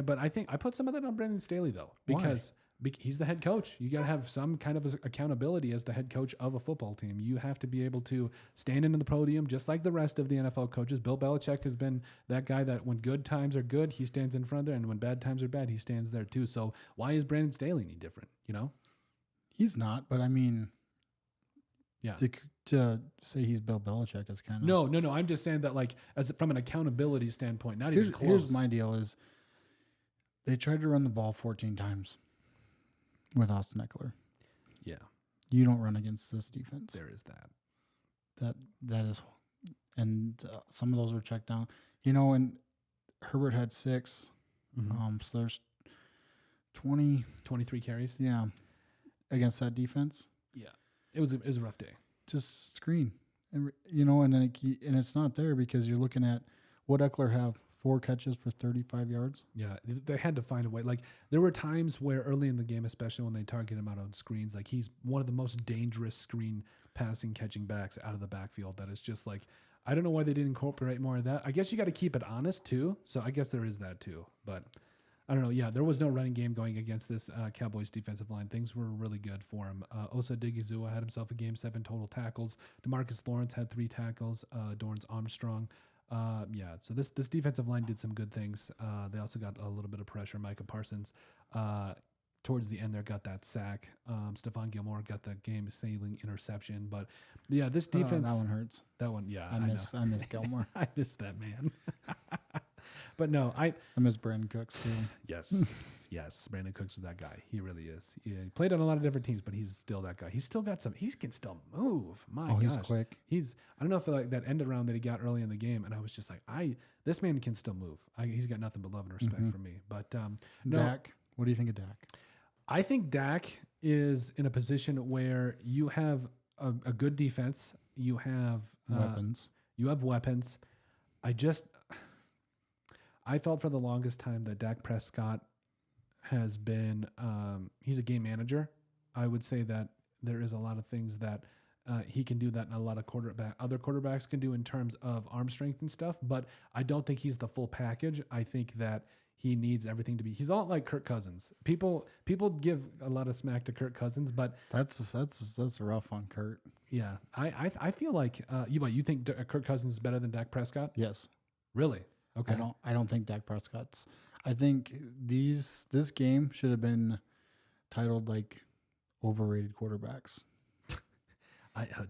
But I think I put some of that on Brandon Staley, though, because he's the head coach. You got to have some kind of accountability as the head coach of a football team. You have to be able to stand into the podium just like the rest of the NFL coaches. Bill Belichick has been that guy that when good times are good, he stands in front there, and when bad times are bad, he stands there too. So why is Brandon Staley any different, He's not, but I mean... Yeah. To say he's Bill Belichick is kind of... No. I'm just saying that, like, as from an accountability standpoint, not even close. Here's my deal is they tried to run the ball 14 times with Austin Eckler. Yeah. You don't run against this defense. There is that. That is... And some of those were checked down. And Herbert had 6. Mm-hmm. So there's 23 carries. Yeah. Against that defense. Yeah. It was a rough day. Just screen, and then it's not there because you're looking at what Eckler have 4 catches for 35 yards. Yeah, they had to find a way. Like there were times where early in the game, especially when they target him out on screens, like he's one of the most dangerous screen passing catching backs out of the backfield. That is just like, I don't know why they didn't incorporate more of that. I guess you got to keep it honest too. So I guess there is that too, but. I don't know. Yeah, there was no running game going against this Cowboys defensive line. Things were really good for him. Osa Digizua had himself a game, 7 total tackles. DeMarcus Lawrence had 3 tackles. Dorrance Armstrong. So this defensive line did some good things. They also got a little bit of pressure. Micah Parsons towards the end there got that sack. Stephon Gilmore got the game-sailing interception. But, yeah, this defense. That one hurts. That one, yeah. I miss Gilmore. I miss that man. But no, I miss Brandon Cooks too. Yes, Brandon Cooks is that guy. He really is. He played on a lot of different teams, but he's still that guy. He's still got some. He can still move. My gosh, he's quick. I don't know if like that end around that he got early in the game, and I was just like, this man can still move. He's got nothing but love and respect for me. But no, Dak. What do you think of Dak? I think Dak is in a position where you have a good defense. You have weapons. You have weapons. I felt for the longest time that Dak Prescott has been, he's a game manager. I would say that there is a lot of things that he can do that a lot of other quarterbacks can do in terms of arm strength and stuff, but I don't think he's the full package. I think that he needs everything to be, he's not like Kirk Cousins. People give a lot of smack to Kirk Cousins, but that's rough on Kurt. Yeah. I feel like, you think Kirk Cousins is better than Dak Prescott? Yes. Really? Okay. I don't think Dak Prescott's. I think this game should have been titled like overrated quarterbacks.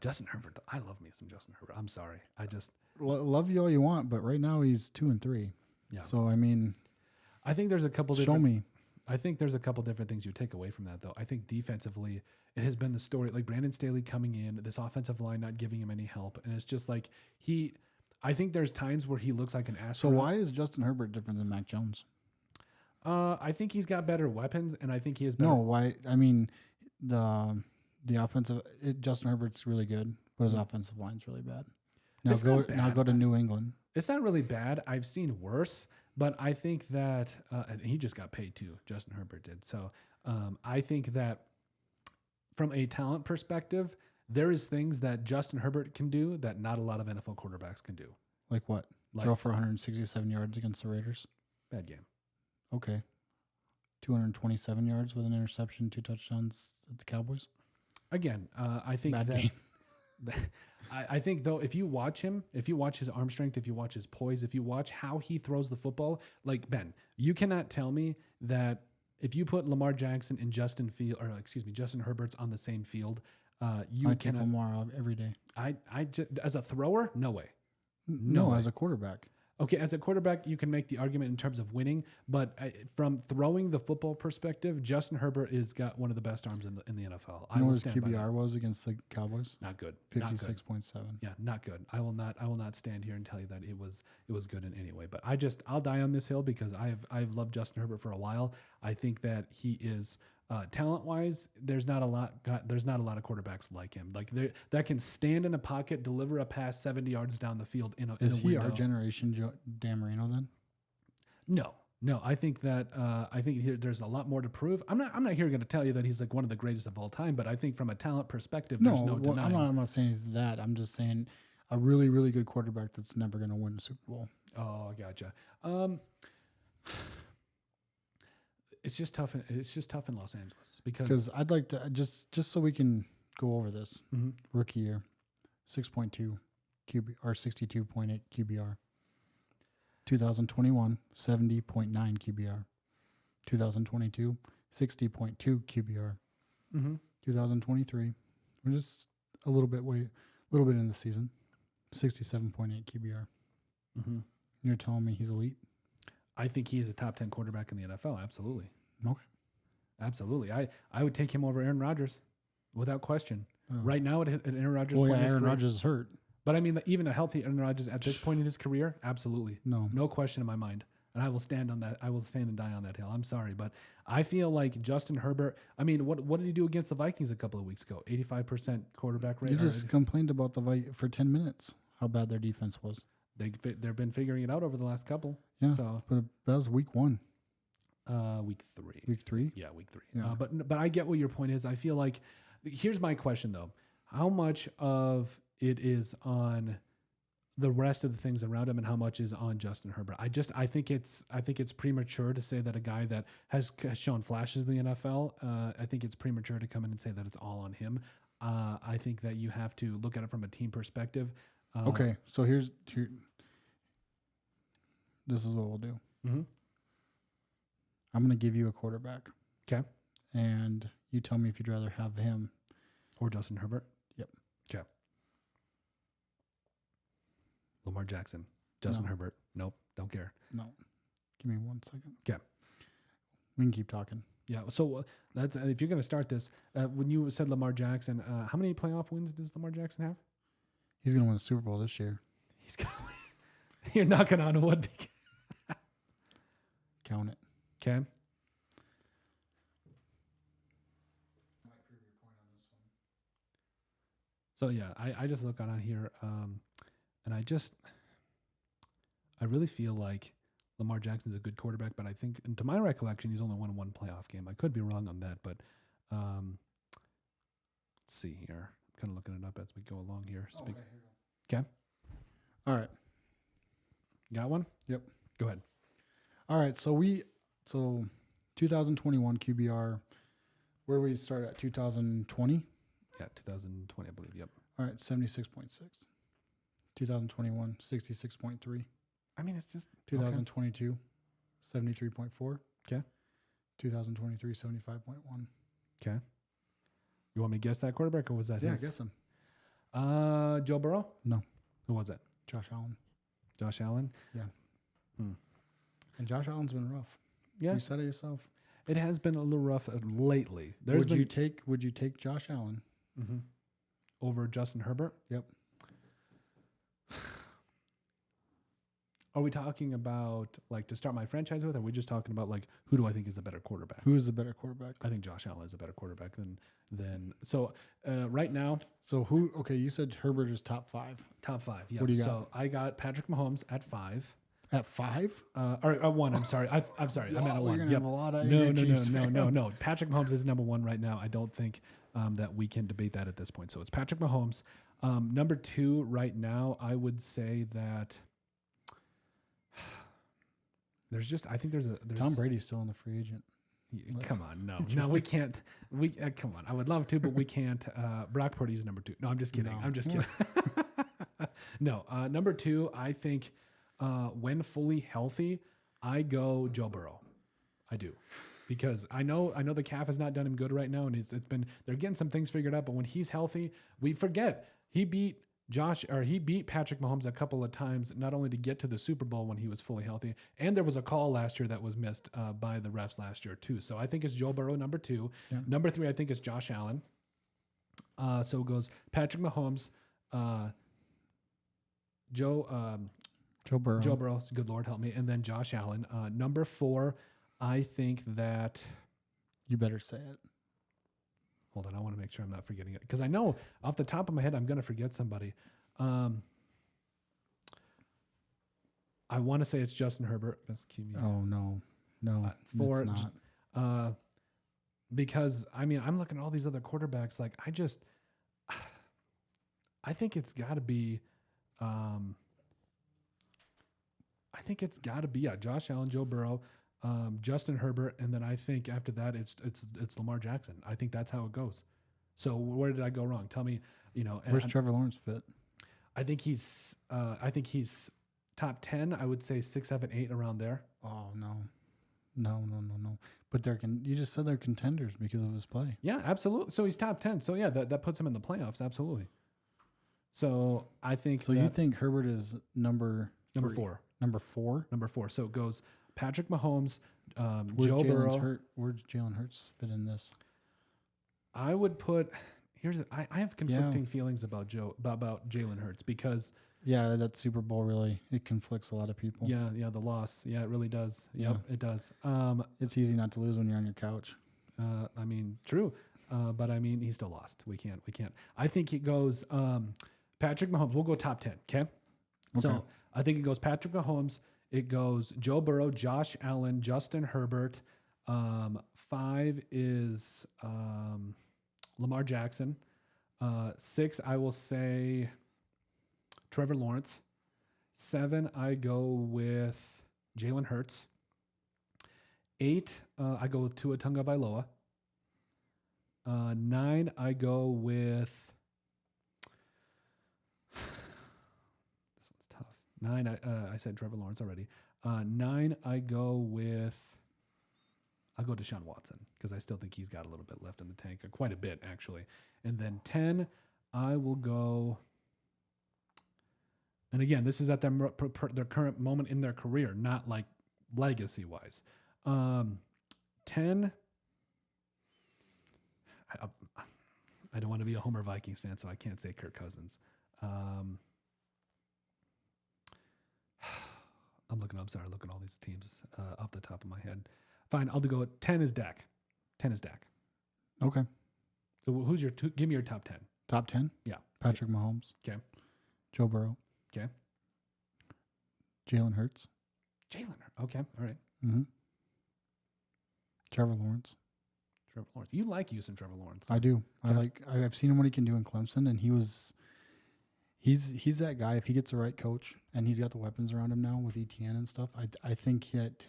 Justin Herbert. I love me some Justin Herbert. I'm sorry. I just love you all you want, but right now he's 2-3. Yeah. So I mean, I think there's a couple. I think there's a couple different things you take away from that, though. I think defensively, it has been the story like Brandon Staley coming in, this offensive line not giving him any help, and it's just like I think there's times where he looks like an astronaut. So why is Justin Herbert different than Mac Jones? I think he's got better weapons, and I think he has better... No, why? I mean, the offensive... Justin Herbert's really good, but his offensive line's really bad. Now go to New England. It's not really bad. I've seen worse, but I think that... and he just got paid, too. Justin Herbert did. So I think that from a talent perspective... There is things that Justin Herbert can do that not a lot of NFL quarterbacks can do. Like what? Throw for 167 yards against the Raiders? Bad game. Okay. 227 yards with an interception, 2 touchdowns at the Cowboys? Again, I think bad game. I think though, if you watch him, if you watch his arm strength, if you watch his poise, if you watch how he throws the football, like Ben, you cannot tell me that if you put Lamar Jackson and Justin Herbert's on the same field, you I'd take cannot. Lamar every day. As a thrower, no way. No, as a quarterback. Okay, as a quarterback, you can make the argument in terms of winning, but from throwing the football perspective, Justin Herbert has got one of the best arms in the NFL. You know what his QBR was against the Cowboys? Not good. 56.7. Yeah, not good. I will not stand here and tell you that it was good in any way. But I'll die on this hill because I've loved Justin Herbert for a while. I think that he is talent wise, there's not a lot of quarterbacks like him. Like that can stand in a pocket, deliver a pass 70 yards down the field Is he our generation Dan Marino then? No. I think that there's a lot more to prove. I'm not here going to tell you that he's like one of the greatest of all time, but I think from a talent perspective, there's no denying. I'm not saying he's that. I'm just saying a really, really good quarterback that's never going to win a Super Bowl. Oh, gotcha. It's just tough. It's just tough in Los Angeles because I'd like to just so we can go over this rookie year, 6.2 QB or 62.8 QBR. 2021, 70.9 QBR. 2022, 60.2 QBR. 2023, we're just a little bit in the season, 67.8 QBR. You're telling me he's elite? I think he is a top 10 quarterback in the NFL. Absolutely. Okay. Absolutely. I would take him over Aaron Rodgers without question. Right now at Aaron Rodgers. Well, yeah, Aaron Rodgers is hurt. But I mean, even a healthy Aaron Rodgers at this point in his career, absolutely. No question in my mind. And I will stand on that. I will stand and die on that hill. I'm sorry, but I feel like Justin Herbert. I mean, what did he do against the Vikings a couple of weeks ago? 85% quarterback rate. You just complained about the Vikings for 10 minutes. How bad their defense was. They've been figuring it out over the last couple. Yeah, so but that was week 1. Week 3. Week 3. Yeah, week 3. Yeah. But I get what your point is. I feel like here's my question though: how much of it is on the rest of the things around him, and how much is on Justin Herbert? I think it's premature to say that a guy that has shown flashes in the NFL. I think it's premature to come in and say that it's all on him. I think that you have to look at it from a team perspective. Okay, so this is what we'll do. I'm going to give you a quarterback. Okay. And you tell me if you'd rather have him or Justin Herbert. Yep. Okay. Lamar Jackson. Justin Herbert. Nope. Don't care. No. Give me 1 second. Okay. We can keep talking. Yeah. So that's if you're going to start this. When you said Lamar Jackson, how many playoff wins does Lamar Jackson have? He's going to win the Super Bowl this year. He's going to win. You're knocking on wood. Count it. Okay. So yeah, I just look on here, and I really feel like Lamar Jackson's a good quarterback, but I think, and to my recollection, he's only won one playoff game. I could be wrong on that, but let's see here. I'm kind of looking it up as we go along here. Okay. All right. Got one? Yep. Go ahead. All right. So 2021 QBR, where we start at 2020? Yeah, 2020, I believe. Yep. All right, 76.6. 2021, 66.3. I mean, it's just 2022, 73.4. Okay. 2023, 75.1. Okay. You want me to guess that quarterback, or was that his? Yeah, guess him. Joe Burrow? No. Who was it? Josh Allen. Josh Allen? Yeah. And Josh Allen's been rough. Yeah. You said it yourself. It has been a little rough lately. Would you take Josh Allen over Justin Herbert? Yep. Are we talking about like to start my franchise with? Or are we just talking about like who do I think is a better quarterback? Who is the better quarterback? I think Josh Allen is a better quarterback than so right now. So who? Okay, you said Herbert is top 5. Top 5. Yeah. What do you got? So I got Patrick Mahomes at 5. At 5? Or 1. I'm sorry. I'm sorry. I meant at 1. You're gonna have a lot of No. Patrick Mahomes is number 1 right now. I don't think that we can debate that at this point. So it's Patrick Mahomes. Number 2 right now, I would say that I think there's Tom Brady's still in the free agent. Come on, no, we can't. Come on. I would love to, but we can't. Brock Purdy's number 2. No, I'm just kidding. No. I'm just kidding. No, number 2. I think when fully healthy, I go Joe Burrow. I do, because I know the calf has not done him good right now, and it's been they're getting some things figured out. But when he's healthy, we forget he beat Patrick Mahomes a couple of times, not only to get to the Super Bowl when he was fully healthy, and there was a call last year that was missed by the refs last year too. So I think it's Joe Burrow, number 2. Yeah. Number 3, I think it's Josh Allen. So it goes Patrick Mahomes, Joe Burrow, good Lord help me, and then Josh Allen. Number 4, I think that... You better say it. Hold on, I want to make sure I'm not forgetting it, because I know off the top of my head I'm going to forget somebody. I want to say it's Justin Herbert. Oh, no, it's not. Because, I mean, I'm looking at all these other quarterbacks. Like, I think it's got to be... I think it's got to be Josh Allen, Joe Burrow, Justin Herbert, and then I think after that it's Lamar Jackson. I think that's how it goes. So where did I go wrong? Tell me. Where's Trevor Lawrence fit? I think he's top 10. I would say 6, 7, 8 around there. Oh no. But you just said they're contenders because of his play. Yeah, absolutely. So he's top 10. So yeah, that puts him in the playoffs. Absolutely. So I think. So you think Herbert is number 4? Number 4. Number 4. So it goes Patrick Mahomes, Joe Burrow. Where's Jalen Hurts fit in this? I would put. I have conflicting feelings about Jalen Hurts, because. Yeah, that Super Bowl it conflicts a lot of people. Yeah, the loss. Yeah, it really does. Yep, it does. It's easy not to lose when you're on your couch. I mean, true. But I mean, he still lost. We can't. I think it goes Patrick Mahomes. We'll go top 10. Okay. So I think it goes Patrick Mahomes. It goes Joe Burrow, Josh Allen, Justin Herbert. 5 is Lamar Jackson. 6, I will say Trevor Lawrence. 7, I go with Jalen Hurts. 8, I go with Tua Tagovailoa. 9, I go with... This one's tough. 9, I said Trevor Lawrence already. 9, I go with... I'll go Deshaun Watson, because I still think he's got a little bit left in the tank. Quite a bit, actually. And then 10, I will go... And again, this is at their current moment in their career, not like legacy-wise. 10... I don't want to be a Homer Vikings fan, so I can't say Kirk Cousins. I'm looking at all these teams off the top of my head. Fine, I'll go. 10 is Dak. 10 is Dak. Okay. So who's your two? Give me your top 10. Top 10? Yeah. Patrick Mahomes. Okay. Joe Burrow. Okay. Jalen Hurts. Okay. All right. Mm-hmm. Trevor Lawrence. You like using Trevor Lawrence? I do. Okay. I've seen him what he can do in Clemson, and he's that guy. If he gets the right coach and he's got the weapons around him now with ETN and stuff, I think that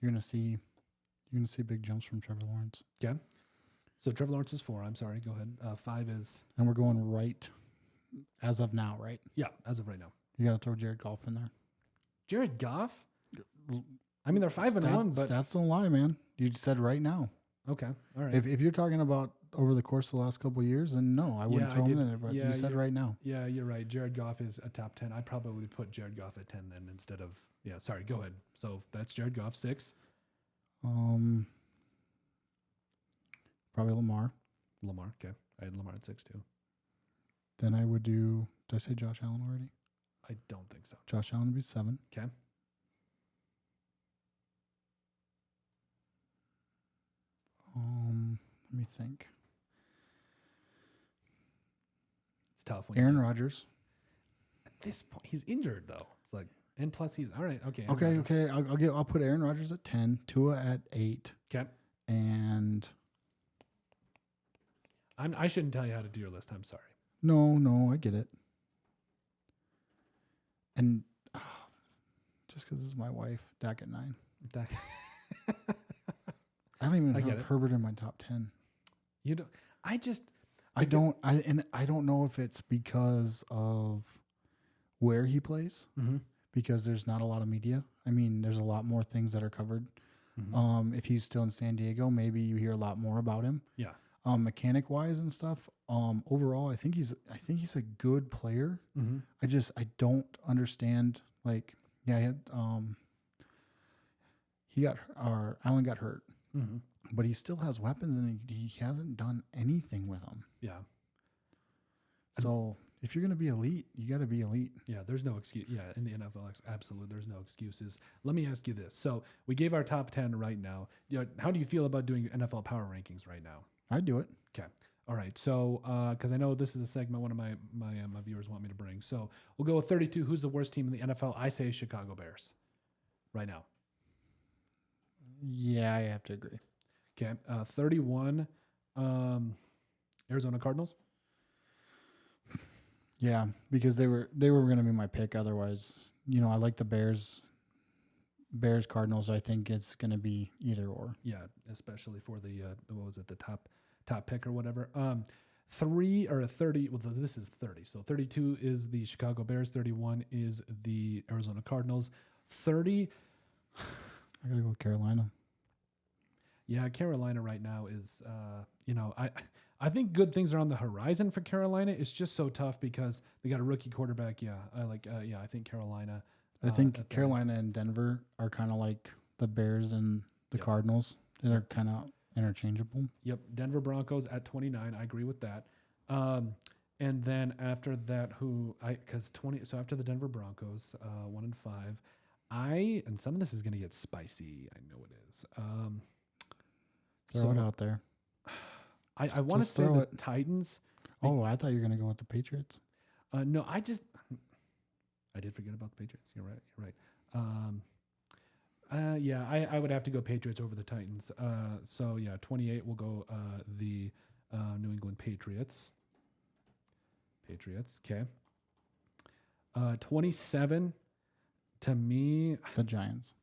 you're gonna see big jumps from Trevor Lawrence. Yeah. So Trevor Lawrence is 4. I'm sorry. Go ahead. 5 is. And we're going right as of now, right? Yeah, as of right now. You got to throw Jared Goff in there. Jared Goff? I mean, they're 5-1, but stats don't lie, man. You said right now. Okay, all right. If you're talking about over the course of the last couple of years, then no, I wouldn't throw him in there. But you said right now. Yeah, you're right. Jared Goff is a top 10. I'd probably put Jared Goff at 10 then instead of. Yeah, sorry. Go ahead. So that's Jared Goff. 6. Probably Lamar. Okay. I had Lamar at 6 too. Then I would do. Did I say Josh Allen already? I don't think so. Josh Allen would be 7. Okay. Let me think. It's tough. Aaron Rodgers. At this point, he's injured though. It's like, and plus he's all right. Okay. Okay. I'll put Aaron Rodgers at 10. Tua at 8. Okay. And I shouldn't tell you how to do your list. I'm sorry. No, I get it. And just because this is my wife, Dak at 9. I don't even I get have it. Herbert in my top 10. You don't. I don't know if it's because of where he plays, because there's not a lot of media. I mean, there's a lot more things that are covered. If he's still in San Diego, maybe you hear a lot more about him. Yeah. Mechanic wise and stuff. Overall, I think he's a good player. I don't understand. Like, yeah, Allen got hurt, but he still has weapons and he hasn't done anything with them. Yeah. So if you're going to be elite, you got to be elite. Yeah, there's no excuse. Yeah, in the NFL, absolutely, there's no excuses. Let me ask you this. So we gave our top 10 right now. How do you feel about doing NFL power rankings right now? I'd do it. Okay. All right. So, because I know this is a segment one of my viewers want me to bring. So we'll go with 32. Who's the worst team in the NFL? I say Chicago Bears right now. Yeah, I have to agree. Okay. 31. Arizona Cardinals. Yeah, because they were going to be my pick. Otherwise, I like the Bears. Bears Cardinals. I think it's going to be either or. Yeah, especially for the what was it, the top pick or whatever. 30. Well, this is 30. So 32 is the Chicago Bears. 31 is the Arizona Cardinals. 30. I gotta go with Carolina. Yeah, Carolina right now is, I think good things are on the horizon for Carolina. It's just so tough because they got a rookie quarterback. Yeah, I think Carolina. I think Carolina and Denver are kind of like the Bears and the Cardinals. They're kind of interchangeable. Yep, Denver Broncos at 29. I agree with that. And then after that, so after the Denver Broncos, 1-5, and some of this is going to get spicy. I know it is. Throw it out there. I want to say the Titans. Oh, I thought you were going to go with the Patriots. No, I did forget about the Patriots. You're right. Yeah, I would have to go Patriots over the Titans. 28 will go the New England Patriots. Okay. 27 to me. The Giants.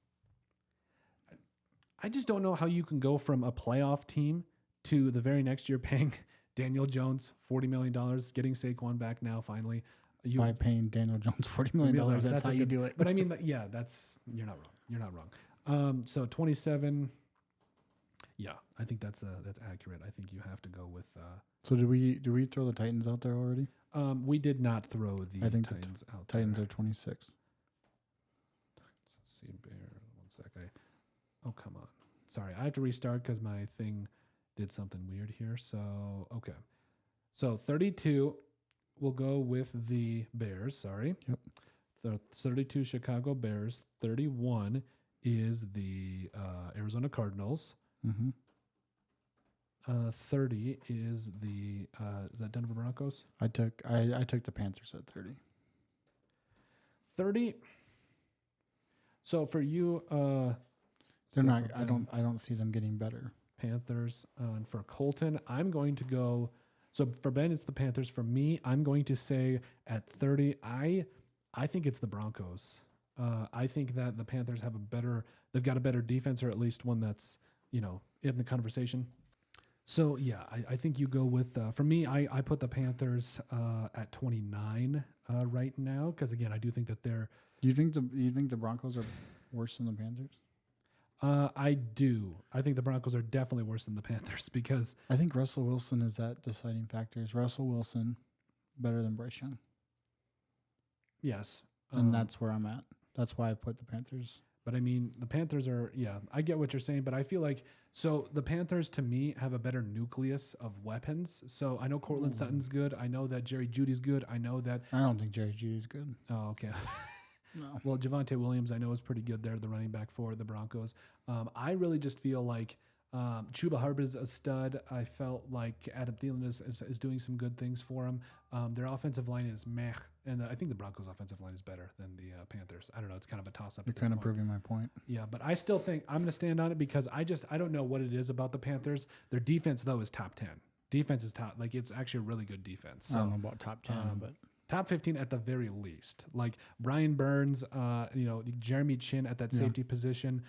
I just don't know how you can go from a playoff team to the very next year paying Daniel Jones $40 million, getting Saquon back now finally. By paying Daniel Jones $40 million, that's how you do it. But I mean, yeah, you're not wrong. You're not wrong. So 27. Yeah, I think that's accurate. I think you have to go with. So do we throw the Titans out there already? We did not throw the Titans out. Titans are 26. Let's see, Bear. 1 sec. Oh, come on. Sorry, I have to restart because my thing did something weird here. So okay. So 32. We'll go with the Bears. Sorry. Yep. The 32 Chicago Bears. 31 is the Arizona Cardinals. 30 is the is that Denver Broncos? I took the Panthers at 30. 30. So for you, they're not. I don't see them getting better. Panthers. And for Colton, I'm going to go. So for Ben, it's the Panthers. For me, I'm going to say at 30, I think it's the Broncos. I think that the Panthers have they've got a better defense, or at least one that's, in the conversation. So yeah, I think you go with, for me, I put the Panthers at 29 right now. Cause again, I do think that you think the Broncos are worse than the Panthers? I do. I think the Broncos are definitely worse than the Panthers because I think Russell Wilson is that deciding factor. Is Russell Wilson better than Bryce Young? Yes. And that's where I'm at. That's why I put the Panthers. But I mean, the Panthers are, I get what you're saying, but I feel like, so the Panthers to me have a better nucleus of weapons. So I know Cortland Sutton's good. I know that Jerry Jeudy's good. I don't think Jerry Jeudy's good. Oh, okay. No. Well, Javonte Williams, I know, is pretty good there, the running back for the Broncos. I really just feel like Chuba Hubbard's a stud. I felt like Adam Thielen is doing some good things for him. Their offensive line is meh, and I think the Broncos' offensive line is better than the Panthers. I don't know. It's kind of a toss-up. You're kind of proving my point. Yeah, but I still think I'm going to stand on it because I don't know what it is about the Panthers. Their defense, though, is top 10. Defense is top. Like, it's actually a really good defense. So, I don't know about top 10, but... top 15 at the very least. Like Brian Burns, Jeremy Chin at that safety position.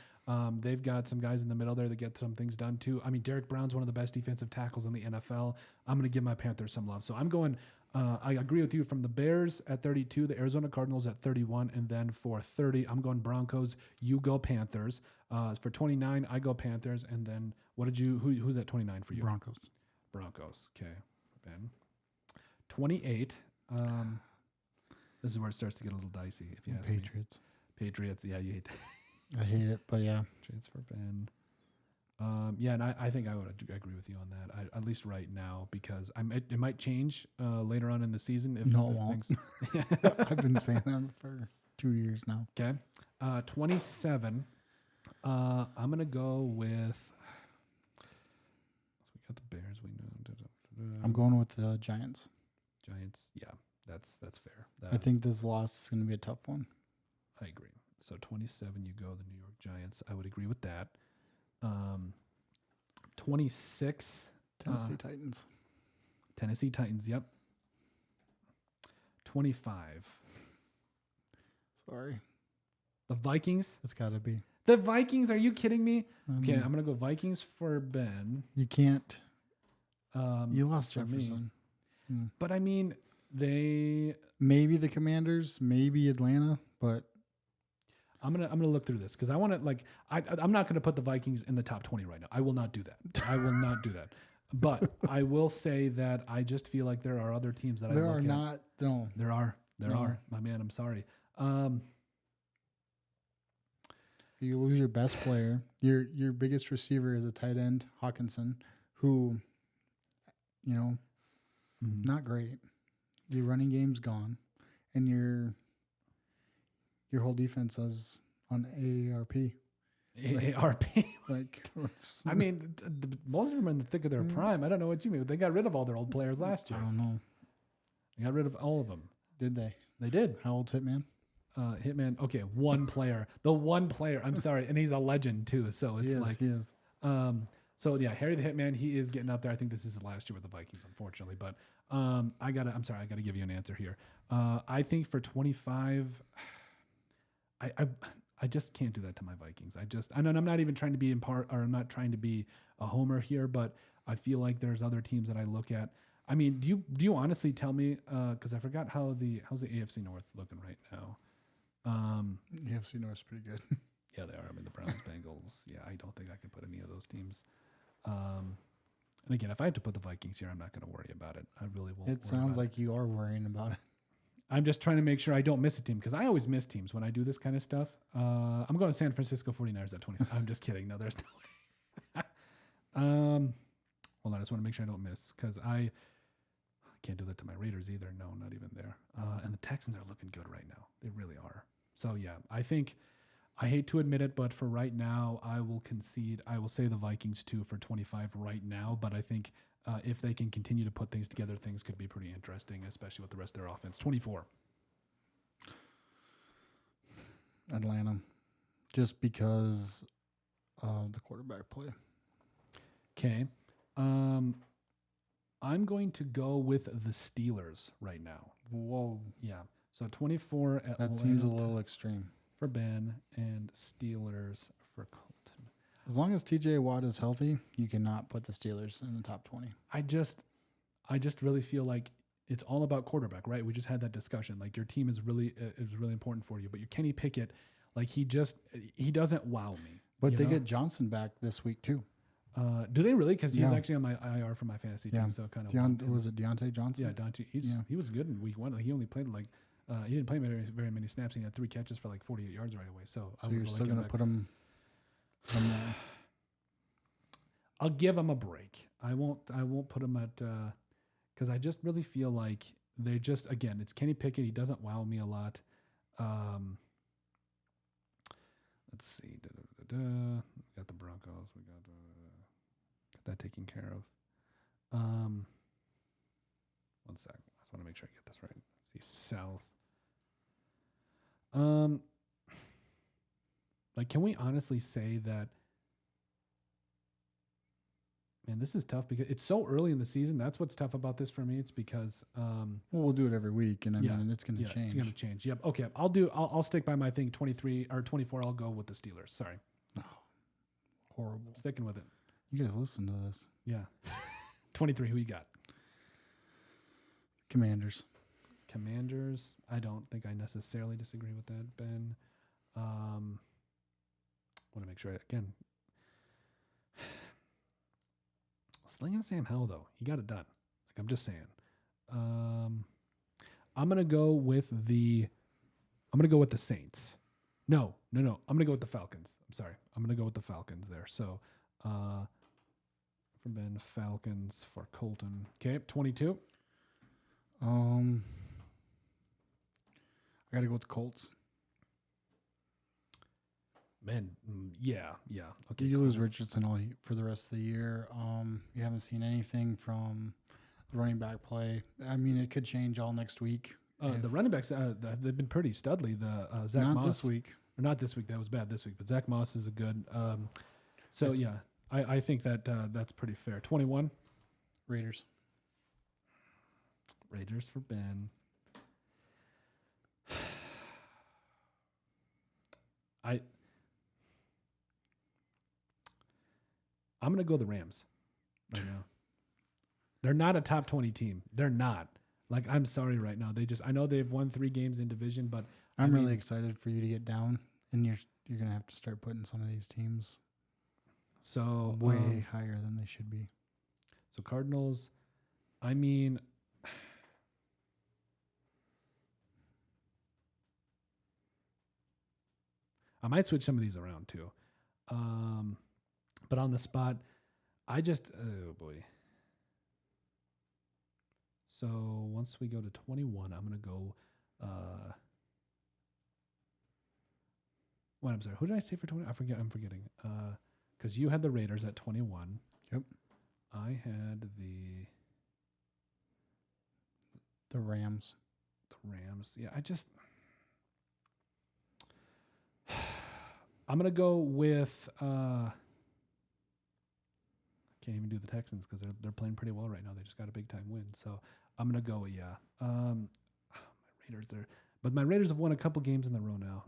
They've got some guys in the middle there that get some things done too. I mean, Derek Brown's one of the best defensive tackles in the NFL. I'm going to give my Panthers some love. So I'm going, I agree with you, from the Bears at 32, the Arizona Cardinals at 31, and then for 30, I'm going Broncos. You go Panthers. For 29, I go Panthers. And then who's at 29 for you? Broncos. Okay, Ben. 28. This is where it starts to get a little dicey, if you ask me. Patriots, yeah, you hate that. I hate it, but yeah. Patriots for Ben. And I think I would agree with you on that, at least right now, because it might change later on in the season. If it won't. I've been saying that for 2 years now. Okay. 27. I'm going to go with... We got the Bears. We know. I'm going with the Giants. Giants, yeah, that's fair. I think this loss is going to be a tough one. I agree. So 27, you go the New York Giants. I would agree with that. 26, Tennessee Titans, yep. 25. Sorry. The Vikings? It's got to be. The Vikings? Are you kidding me? Okay, I'm going to go Vikings for Ben. You can't. You lost Jefferson. But I mean, maybe the Commanders, maybe Atlanta, but I'm gonna look through this because I want to I'm not gonna put the Vikings in the top 20 right now. I will not do that. I will not do that. But I will say that I just feel like there are other teams that there are not. No, there are. My man, I'm sorry. You lose your best player. Your biggest receiver is a tight end, Hawkinson, who, not great. Your running game's gone, and your whole defense is on AARP. AARP. I mean, most of them are in the thick of their prime. I don't know what you mean. They got rid of all their old players last year. I don't know. They got rid of all of them. Did they? They did. How old's Hitman? Hitman. Okay, one player. The one player. I'm sorry, and he's a legend too. So it's he is. So yeah, Harry the Hitman. He is getting up there. I think this is his last year with the Vikings, unfortunately. But I gotta give you an answer here. I think for 25, I just can't do that to my Vikings. I'm not even trying to be I'm not trying to be a homer here, but I feel like there's other teams that I look at. I mean, do you honestly tell me? Because I forgot how's the AFC North looking right now. AFC North's pretty good. Yeah, they are. I mean, the Browns, Bengals. Yeah, I don't think I can put any of those teams. And again, if I have to put the Vikings here, I'm not going to worry about it. I really won't. It sounds like you are worrying about it. I'm just trying to make sure I don't miss a team because I always miss teams when I do this kind of stuff. I'm going San Francisco 49ers at 20. I'm just kidding. No, there's no way. Hold on. I just want to make sure I don't miss because I can't do that to my Raiders either. No, not even there. And the Texans are looking good right now. They really are. So, yeah, I think I hate to admit it, but for right now, I will concede. I will say the Vikings too for 25 right now. But I think if they can continue to put things together, things could be pretty interesting, especially with the rest of their offense. 24. Atlanta, just because of the quarterback play. Okay. I'm going to go with the Steelers right now. Whoa. Yeah. So 24 at That seems a little extreme. For Ben and Steelers for Colton. As long as TJ Watt is healthy, you cannot put the Steelers in the top 20. I just really feel like it's all about quarterback, right? We just had that discussion. Like your team is really important for you, but your Kenny Pickett, like he doesn't wow me. But they get Johnson back this week too. Do they really? Because he's actually on my IR for my fantasy team. So kind of was it Deontay Johnson? Yeah, Deontay. He was good in week 1. He only played he didn't play very many snaps. He had 3 catches for 48 yards right away. So you're still going to put him. I'll give him a break. I won't put him at because I just really feel like they just again it's Kenny Pickett. He doesn't wow me a lot. Let's see. We got the Broncos. We got that taken care of. 1 sec. I just want to make sure I get this right. See South. Can we honestly say that Man, this is tough because it's so early in the season. That's what's tough about this for me. It's because well, we'll do it every week, and I mean it's going to change. It's going to change. Yep. Okay. I'll stick by my thing. 23 or 24. I'll go with the Steelers. Sorry. Oh, horrible. Sticking with it. You guys listen to this. Yeah. 23. Who you got? Commanders. Commanders. I don't think I necessarily disagree with that, Ben. Want to make sure again. Slinging Sam Howell though, he got it done. Like I'm just saying. I'm gonna go with the Saints. No. I'm gonna go with the Falcons. I'm sorry. I'm gonna go with the Falcons there. So, for Ben, Falcons for Colton. Okay, 22. I got to go with the Colts. Man, yeah. Okay, You lose Richardson for the rest of the year. You haven't seen anything from the running back play. I mean, it could change all next week. The running backs, they've been pretty studly. The Zach Moss. Not this week. Or not this week. That was bad this week. But Zach Moss is a good. I think that's pretty fair. 21. Raiders for Ben. I'm going to go the Rams right now. They're not a top 20 team. They're not. Like, I'm sorry right now. I know they've won 3 games in division, but I'm really excited for you to get down, and you're going to have to start putting some of these teams way higher than they should be. So Cardinals, I mean, I might switch some of these around too. But on the spot, oh boy. So once we go to 21, I'm going to go, I'm sorry. Who did I say for 20? I'm forgetting. Because you had the Raiders at 21. Yep. I had the Rams. Yeah, I'm going to go with, can't even do the Texans because they're playing pretty well right now. They just got a big time win. So I'm going to go, my Raiders but my Raiders have won a couple games in a row now.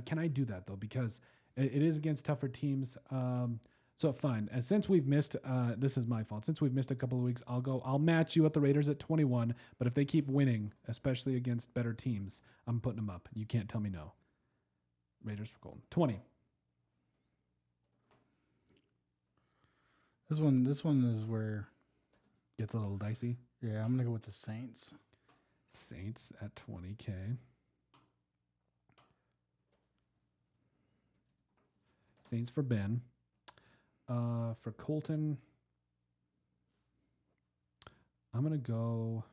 Can I do that though? Because it is against tougher teams. So fine. And since we've missed, this is my fault. Since we've missed a couple of weeks, I'll match you at the Raiders at 21. But if they keep winning, especially against better teams, I'm putting them up. You can't tell me no. Raiders for Colton. 20. This one is where gets a little dicey. Yeah, I'm gonna go with the Saints. Saints at 20K. Saints for Ben. For Colton, I'm gonna go.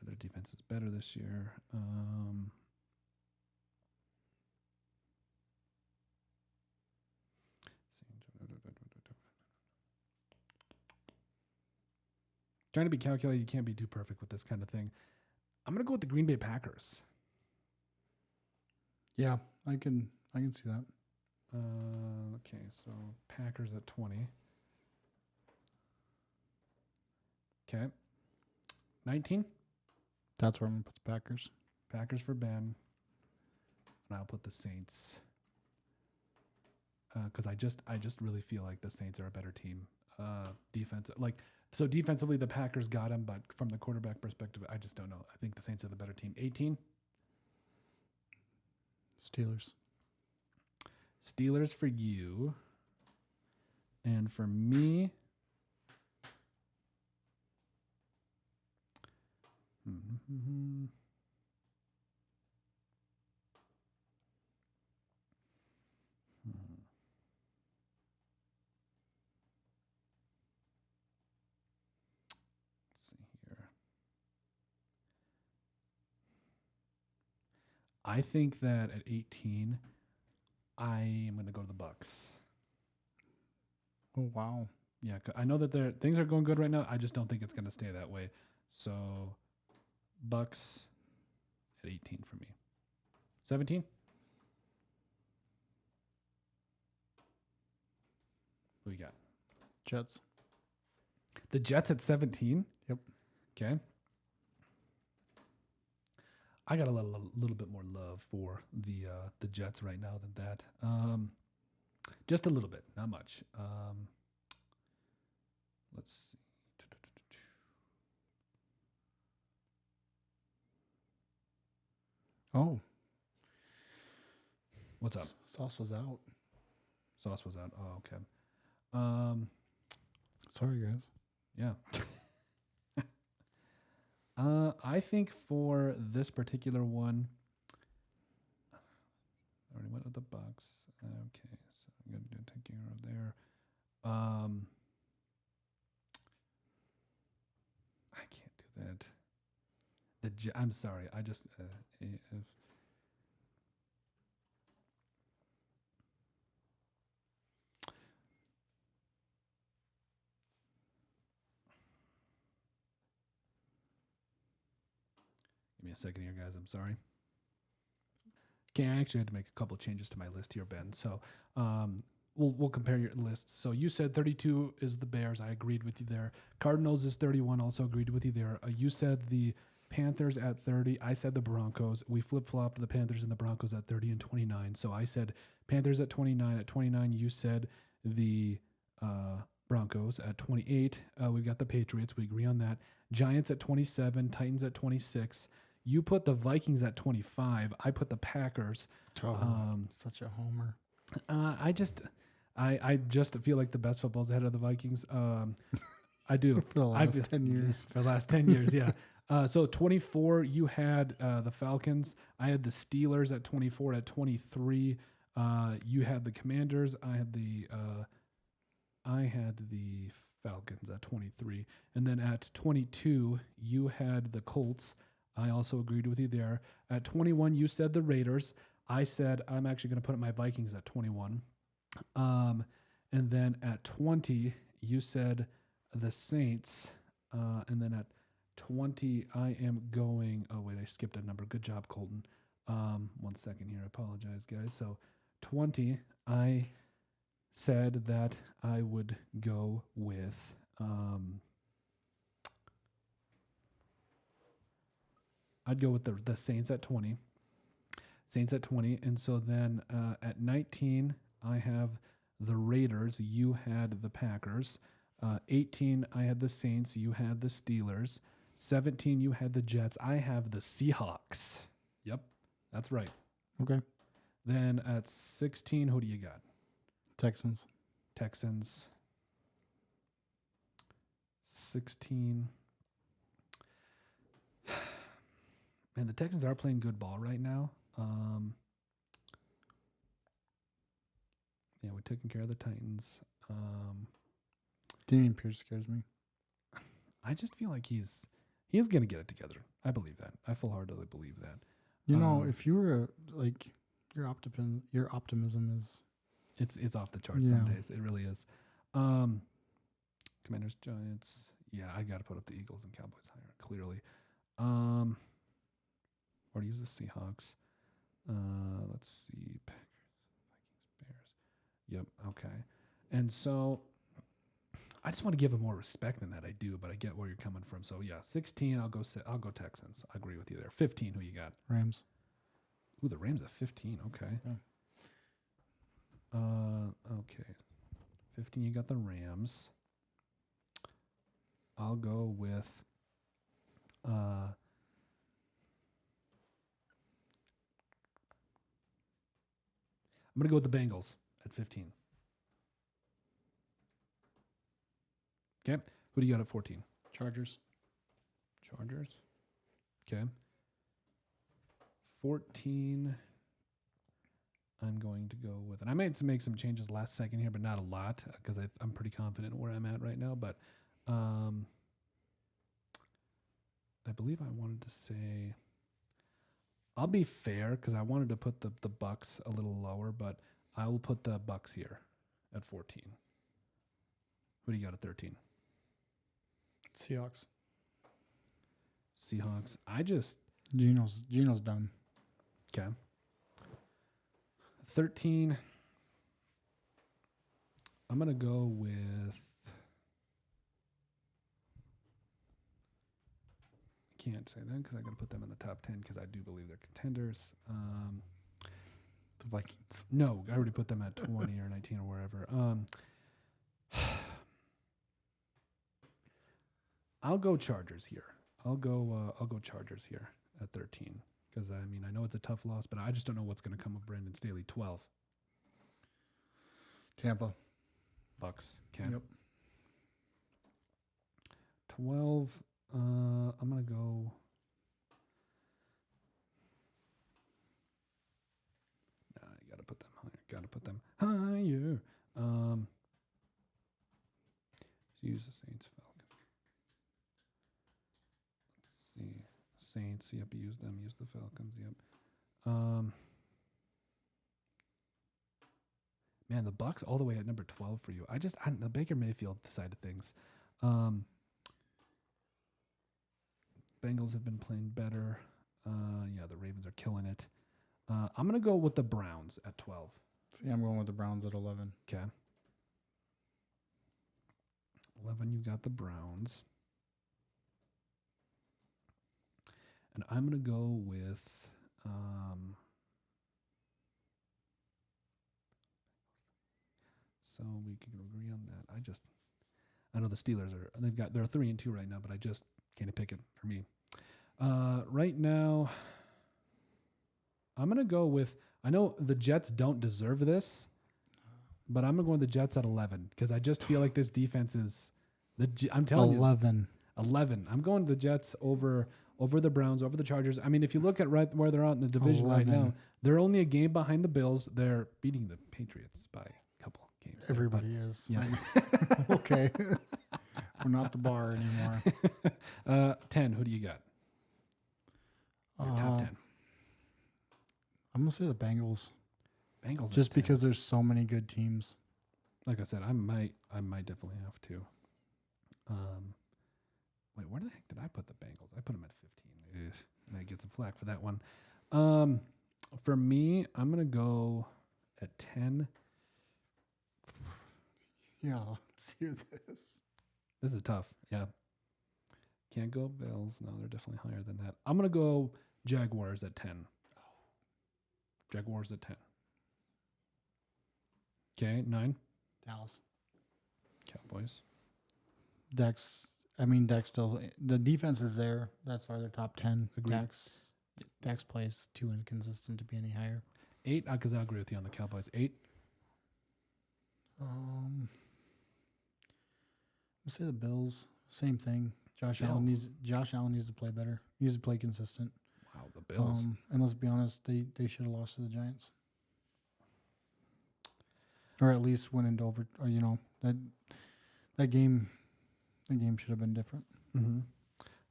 Their defense is better this year. Trying to be calculated, you can't be too perfect with this kind of thing. I'm gonna go with the Green Bay Packers. Yeah, I can see that. Okay, so Packers at 20. Okay. 19. That's where I'm gonna put the Packers. Packers for Ben. And I'll put the Saints. Because I just really feel like the Saints are a better team. So defensively the Packers got him, but from the quarterback perspective, I just don't know. I think the Saints are the better team. 18. Steelers for you. And for me, I think that at 18, I am going to go to the Bucs. Oh, wow. Yeah, I know that things are going good right now. I just don't think it's going to stay that way. So, Bucs at 18 for me. 17? Who you got? Jets. The Jets at 17? Yep. Okay. I got a little bit more love for the Jets right now than that. Just a little bit, not much. Let's see. Oh. What's up? Sauce was out. Sauce was out. Oh, okay. Sorry, guys. Yeah. I think for this particular one, I already went with the Bucs. Okay, so I'm going to take care of there. I can't do that. I'm sorry. I just give me a second here, guys. I'm sorry. Okay, I actually had to make a couple changes to my list here, Ben. So we'll compare your lists. So you said 32 is the Bears. I agreed with you there. Cardinals is 31. Also agreed with you there. You said the Panthers at 30. I said the Broncos. We flip-flopped the Panthers and the Broncos at 30 and 29. So I said Panthers at 29. At 29, you said the Broncos. At 28, we've got the Patriots. We agree on that. Giants at 27. Titans at 26. You put the Vikings at 25. I put the Packers. Such a homer. I just feel like the best football's ahead of the Vikings. I do. For the last 10 years. For the last 10 years, yeah. So 24, you had the Falcons. I had the Steelers at 24. At 23, you had the Commanders. I had the Falcons at 23. And then at 22, you had the Colts. I also agreed with you there. At 21, you said the Raiders. I said I'm actually going to put up my Vikings at 21. And then at 20, you said the Saints. And then at 20, I am going... Oh, wait, I skipped a number. Good job, Colton. 1 second here. I apologize, guys. So 20, I said that I would go with... I'd go with the Saints at 20. Saints at 20. And so then at 19, I have the Raiders. You had the Packers. 18, I had the Saints. You had the Steelers. 17, you had the Jets. I have the Seahawks. Yep, that's right. Okay. Then at 16, who do you got? Texans. 16. Man, the Texans are playing good ball right now. Yeah, we're taking care of the Titans. Damian Pierce scares me. I just feel like he's going to get it together. I believe that. I full-heartedly believe that. You know, if you were your optimism is it's off the charts some days. It really is. Commanders, Giants. Yeah, I got to put up the Eagles and Cowboys higher, clearly. Or use the Seahawks. Let's see. Packers, Vikings, Bears. Yep. Okay. And so I just want to give them more respect than that. I do, but I get where you're coming from. So yeah, 16. I'll go Texans. I agree with you there. 15. Who you got? Rams. Ooh, the Rams at 15. Okay. Yeah. Okay. 15. You got the Rams. I'll go with. I'm going to go with the Bengals at 15. Okay. Who do you got at 14? Chargers. Okay. 14. I'm going to go with, and I made to make some changes last second here, but not a lot because I'm pretty confident where I'm at right now. But I believe I wanted to say, I'll be fair because I wanted to put the Bucs a little lower, but I will put the Bucs here at 14. Who do you got at 13? Seahawks. Seahawks. Geno's done. Okay. 13. I'm going to go with... Can't say that because I got to put them in the top 10 because I do believe they're contenders. The Vikings. No, I already put them at 20 or 19 or wherever. I'll go Chargers here. I'll go Chargers here at 13 because I mean I know it's a tough loss, but I just don't know what's going to come of Brandon Staley. 12. Tampa. Bucs. Okay. Yep. 12. I'm gonna go. Nah, you gotta put them higher. Gotta put them higher. Use the Saints, Falcons. Let's see. Saints. Yep. Use them. Use the Falcons. Yep. Man, the Bucs all the way at number 12 for you. The Baker Mayfield side of things. Bengals have been playing better. Yeah, the Ravens are killing it. I'm going to go with the Browns at 12. See, I'm going with the Browns at 11. Okay. 11, you got the Browns. And I'm going to go with... so we can agree on that. I know the Steelers they're 3-2 right now, but I just can't pick it for me. Right now, I'm going to go with, I know the Jets don't deserve this, but I'm going to go with the Jets at 11 because I just feel like this defense is, I'm telling 11. you. 11. I'm going to the Jets over the Browns, over the Chargers. I mean, if you look at right where they're at in the division 11. right now, they're only a game behind the Bills. They're beating the Patriots by a couple games. Everybody is. Yeah. Okay. We're not the bar anymore. 10. Who do you got? Your top 10. I'm going to say the Bengals. Bengals. Just because there's so many good teams. Like I said, I might definitely have to. Wait, where the heck did I put the Bengals? I put them at 15. Might get some flack for that one. For me, I'm going to go at 10. Yeah, let's hear this. This is tough. Yeah. Can't go Bills. No, they're definitely higher than that. I'm going to go Jaguars at 10. Jaguars at 10. Okay, 9. Dallas. Cowboys. Dex still, the defense is there. That's why they're top 10. Agreed. Dex plays too inconsistent to be any higher. 8, because I agree with you on the Cowboys. 8. Let's say the Bills. Same thing. Josh Allen needs to play better. He needs to play consistent. Wow, the Bills. And let's be honest, they should have lost to the Giants. Or at least went into that game should have been different. Mm-hmm.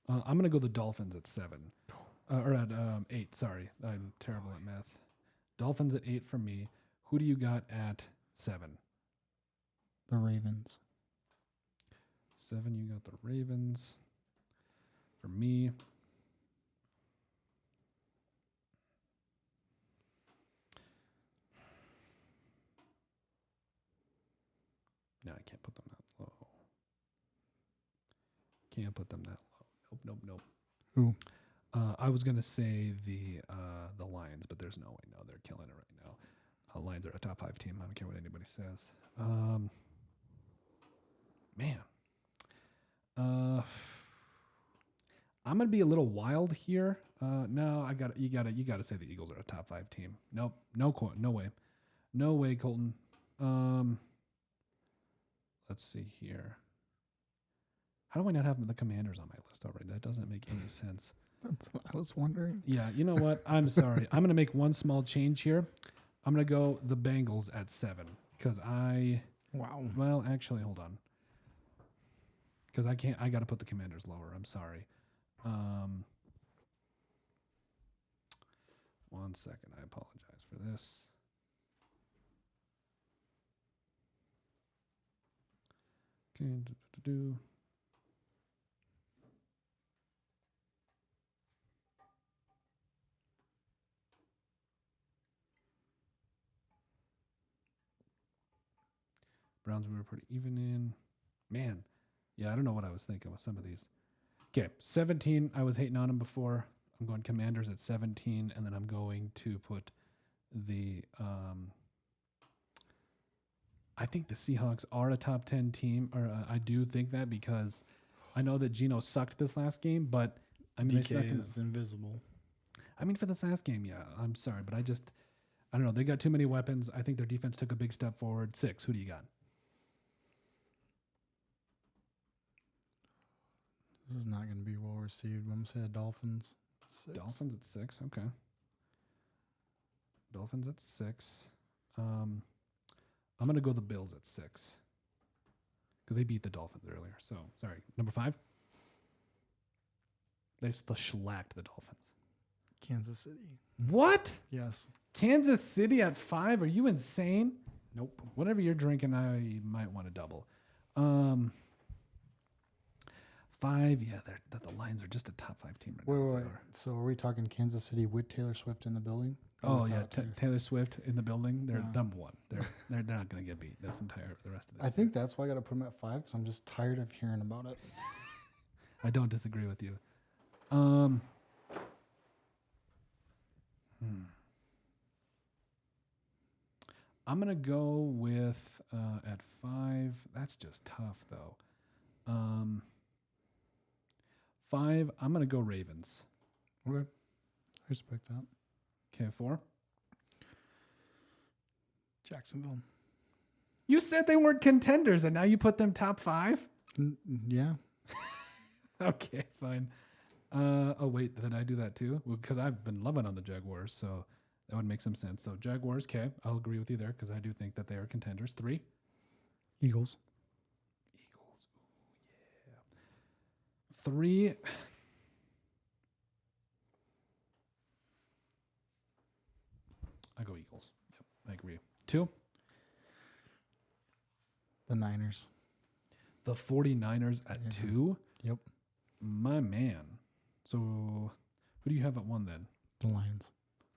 I'm going to go the Dolphins at 7. Or at 8, sorry. I'm terrible at math. Dolphins at 8 for me. Who do you got at 7? The Ravens. 7, you got the Ravens. For me, no, I can't put them that low. Can't put them that low. Nope. Who? I was gonna say the Lions, but there's no way. No, they're killing it right now. Lions are a top 5 team. I don't care what anybody says. Man. I'm gonna be a little wild here. No, you gotta say the Eagles are a top 5 team. Nope, no way, Colton. Let's see here. How do I not have the Commanders on my list already? That doesn't make any sense. That's what I was wondering. Yeah, you know what? I'm sorry. I'm gonna make one small change here. I'm gonna go the Bengals at 7 because Wow. Well, actually, hold on. Because I got to put the Commanders lower. I'm sorry. 1 second. I apologize for this. Okay. Browns we were pretty even in. Man, yeah, I don't know what I was thinking with some of these. Okay, 17. I was hating on them before. I'm going Commanders at 17, and then I'm going to put the. I think the Seahawks are a top 10 team, or I do think that because I know that Geno sucked this last game, but I mean, DK is invisible. I mean, for this last game, yeah. I'm sorry, but I don't know. They got too many weapons. I think their defense took a big step forward. 6. Who do you got? This is not going to be well received. I'm going to say the Dolphins. 6. Dolphins at 6. Okay. Dolphins at 6. I'm going to go the Bills at 6 because they beat the Dolphins earlier. So, sorry. Number 5. They shellacked the Dolphins. Kansas City. What? Yes. Kansas City at 5? Are you insane? Nope. Whatever you're drinking, I might want to double. 5, yeah, the Lions are just a top 5 team right now. Wait. So are we talking Kansas City with Taylor Swift in the building? Oh yeah, Taylor Swift in the building. They're number 1. They're not going to get beat the rest of this. I think that's why I got to put them at 5 because I'm just tired of hearing about it. I don't disagree with you. I'm going to go with at 5. That's just tough though. 5. I'm going to go Ravens. Okay, I respect that. Okay, 4. Jacksonville. You said they weren't contenders, and now you put them top 5? Yeah. Okay, fine. Oh, wait, did I do that too? Because I've been loving on the Jaguars, so that would make some sense. So Jaguars, okay, I'll agree with you there because I do think that they are contenders. 3. Eagles. Ooh, yeah. 3. I go Eagles. Yep, I agree. 2. The Niners. The 49ers at 2? Yep. My man. So who do you have at 1 then? The Lions.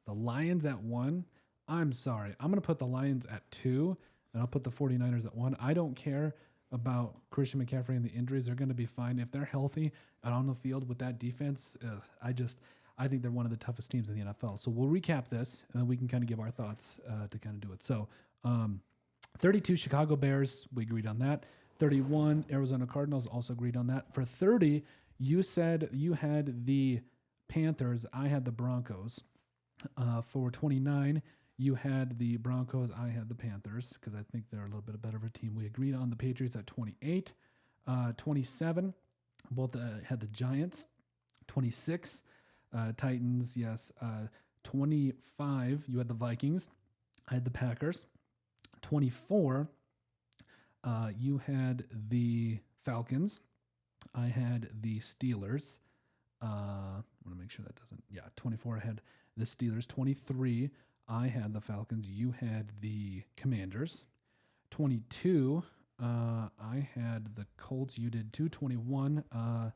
The Lions at 1? I'm sorry. I'm going to put the Lions at 2, and I'll put the 49ers at 1. I don't care about Christian McCaffrey and the injuries. They're going to be fine. If they're healthy and on the field with that defense, I think they're one of the toughest teams in the NFL. So we'll recap this, and then we can kind of give our thoughts to kind of do it. So 32, Chicago Bears, we agreed on that. 31, Arizona Cardinals, also agreed on that. For 30, you said you had the Panthers. I had the Broncos. For 29, you had the Broncos. I had the Panthers because I think they're a little bit better of a team. We agreed on the Patriots at 28. 27, both had the Giants. 26, Titans, yes. 25, you had the Vikings. I had the Packers. 24, you had the Falcons. I had the Steelers. I want to make sure that doesn't. Yeah, 24, I had the Steelers. 23, I had the Falcons. You had the Commanders. 22, I had the Colts. You did too. 21, I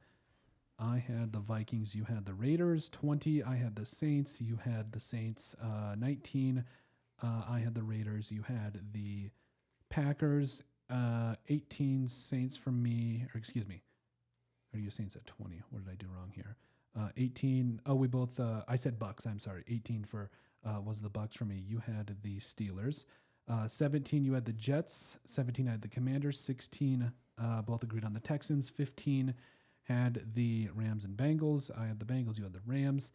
had the Vikings. You had the Raiders. 20, I had the Saints. You had the Saints. 19, I had the Raiders. You had the Packers. 18, Saints from me. Or excuse me. Or you Saints at 20. What did I do wrong here? 18. Oh, we both. I said Bucs. I'm sorry. 18 for was the Bucs for me. You had the Steelers. 17, you had the Jets. 17, I had the Commanders. 16, both agreed on the Texans. 15, had the Rams and Bengals. I had the Bengals. You had the Rams.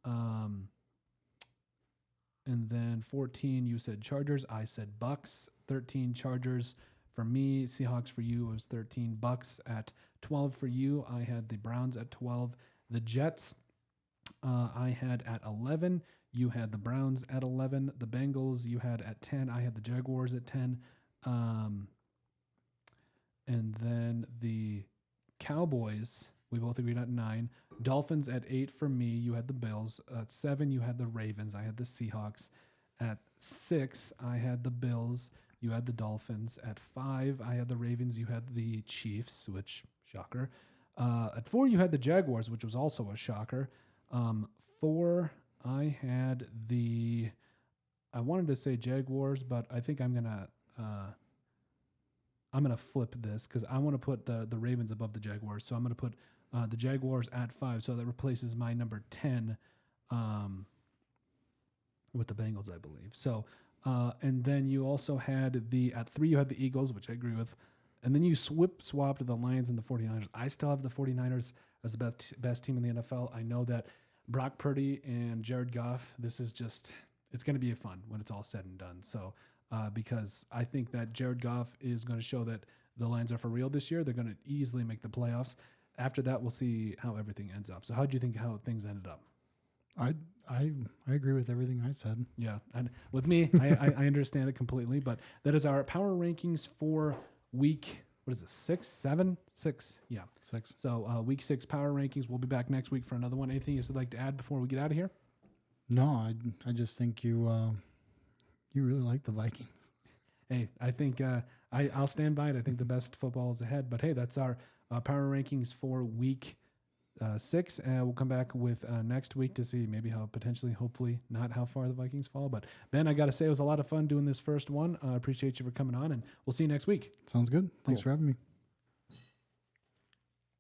And then 14, you said Chargers. I said Bucs. 13, Chargers for me. Seahawks for you was 13. Bucs at 12 for you. I had the Browns at 12. The Jets, I had at 11. You had the Browns at 11. The Bengals, you had at 10. I had the Jaguars at 10. And then the Cowboys, we both agreed at 9. Dolphins at 8 for me. You had the Bills. At 7, you had the Ravens. I had the Seahawks. At 6, I had the Bills. You had the Dolphins. At 5, I had the Ravens. You had the Chiefs, which, shocker. At 4, you had the Jaguars, which was also a shocker. 4, I had I wanted to say Jaguars, but I think I'm going to I'm gonna flip this because I want to put the Ravens above the Jaguars. So I'm gonna put the Jaguars at 5. So that replaces my number 10 with the Bengals, I believe. So and then you also had at 3 you had the Eagles, which I agree with. And then you swapped the Lions and the 49ers. I still have the 49ers as the best team in the NFL. I know that Brock Purdy and Jared Goff, it's going to be fun when it's all said and done. So, because I think that Jared Goff is going to show that the Lions are for real this year. They're going to easily make the playoffs. After that, we'll see how everything ends up. So how do you think how things ended up? I agree with everything I said. Yeah. And with me, I understand it completely, but that is our power rankings for week, what is it, 6, 7? 6. Yeah. 6. So week 6 power rankings. We'll be back next week for another one. Anything you'd like to add before we get out of here? No, I just think you really like the Vikings. Hey, I think I'll stand by it. I think the best football is ahead. But hey, that's our power rankings for week 6. We'll come back with next week to see maybe how potentially, hopefully, not how far the Vikings fall. But Ben, I got to say it was a lot of fun doing this first one. I appreciate you for coming on, and we'll see you next week. Sounds good. Thanks for having me.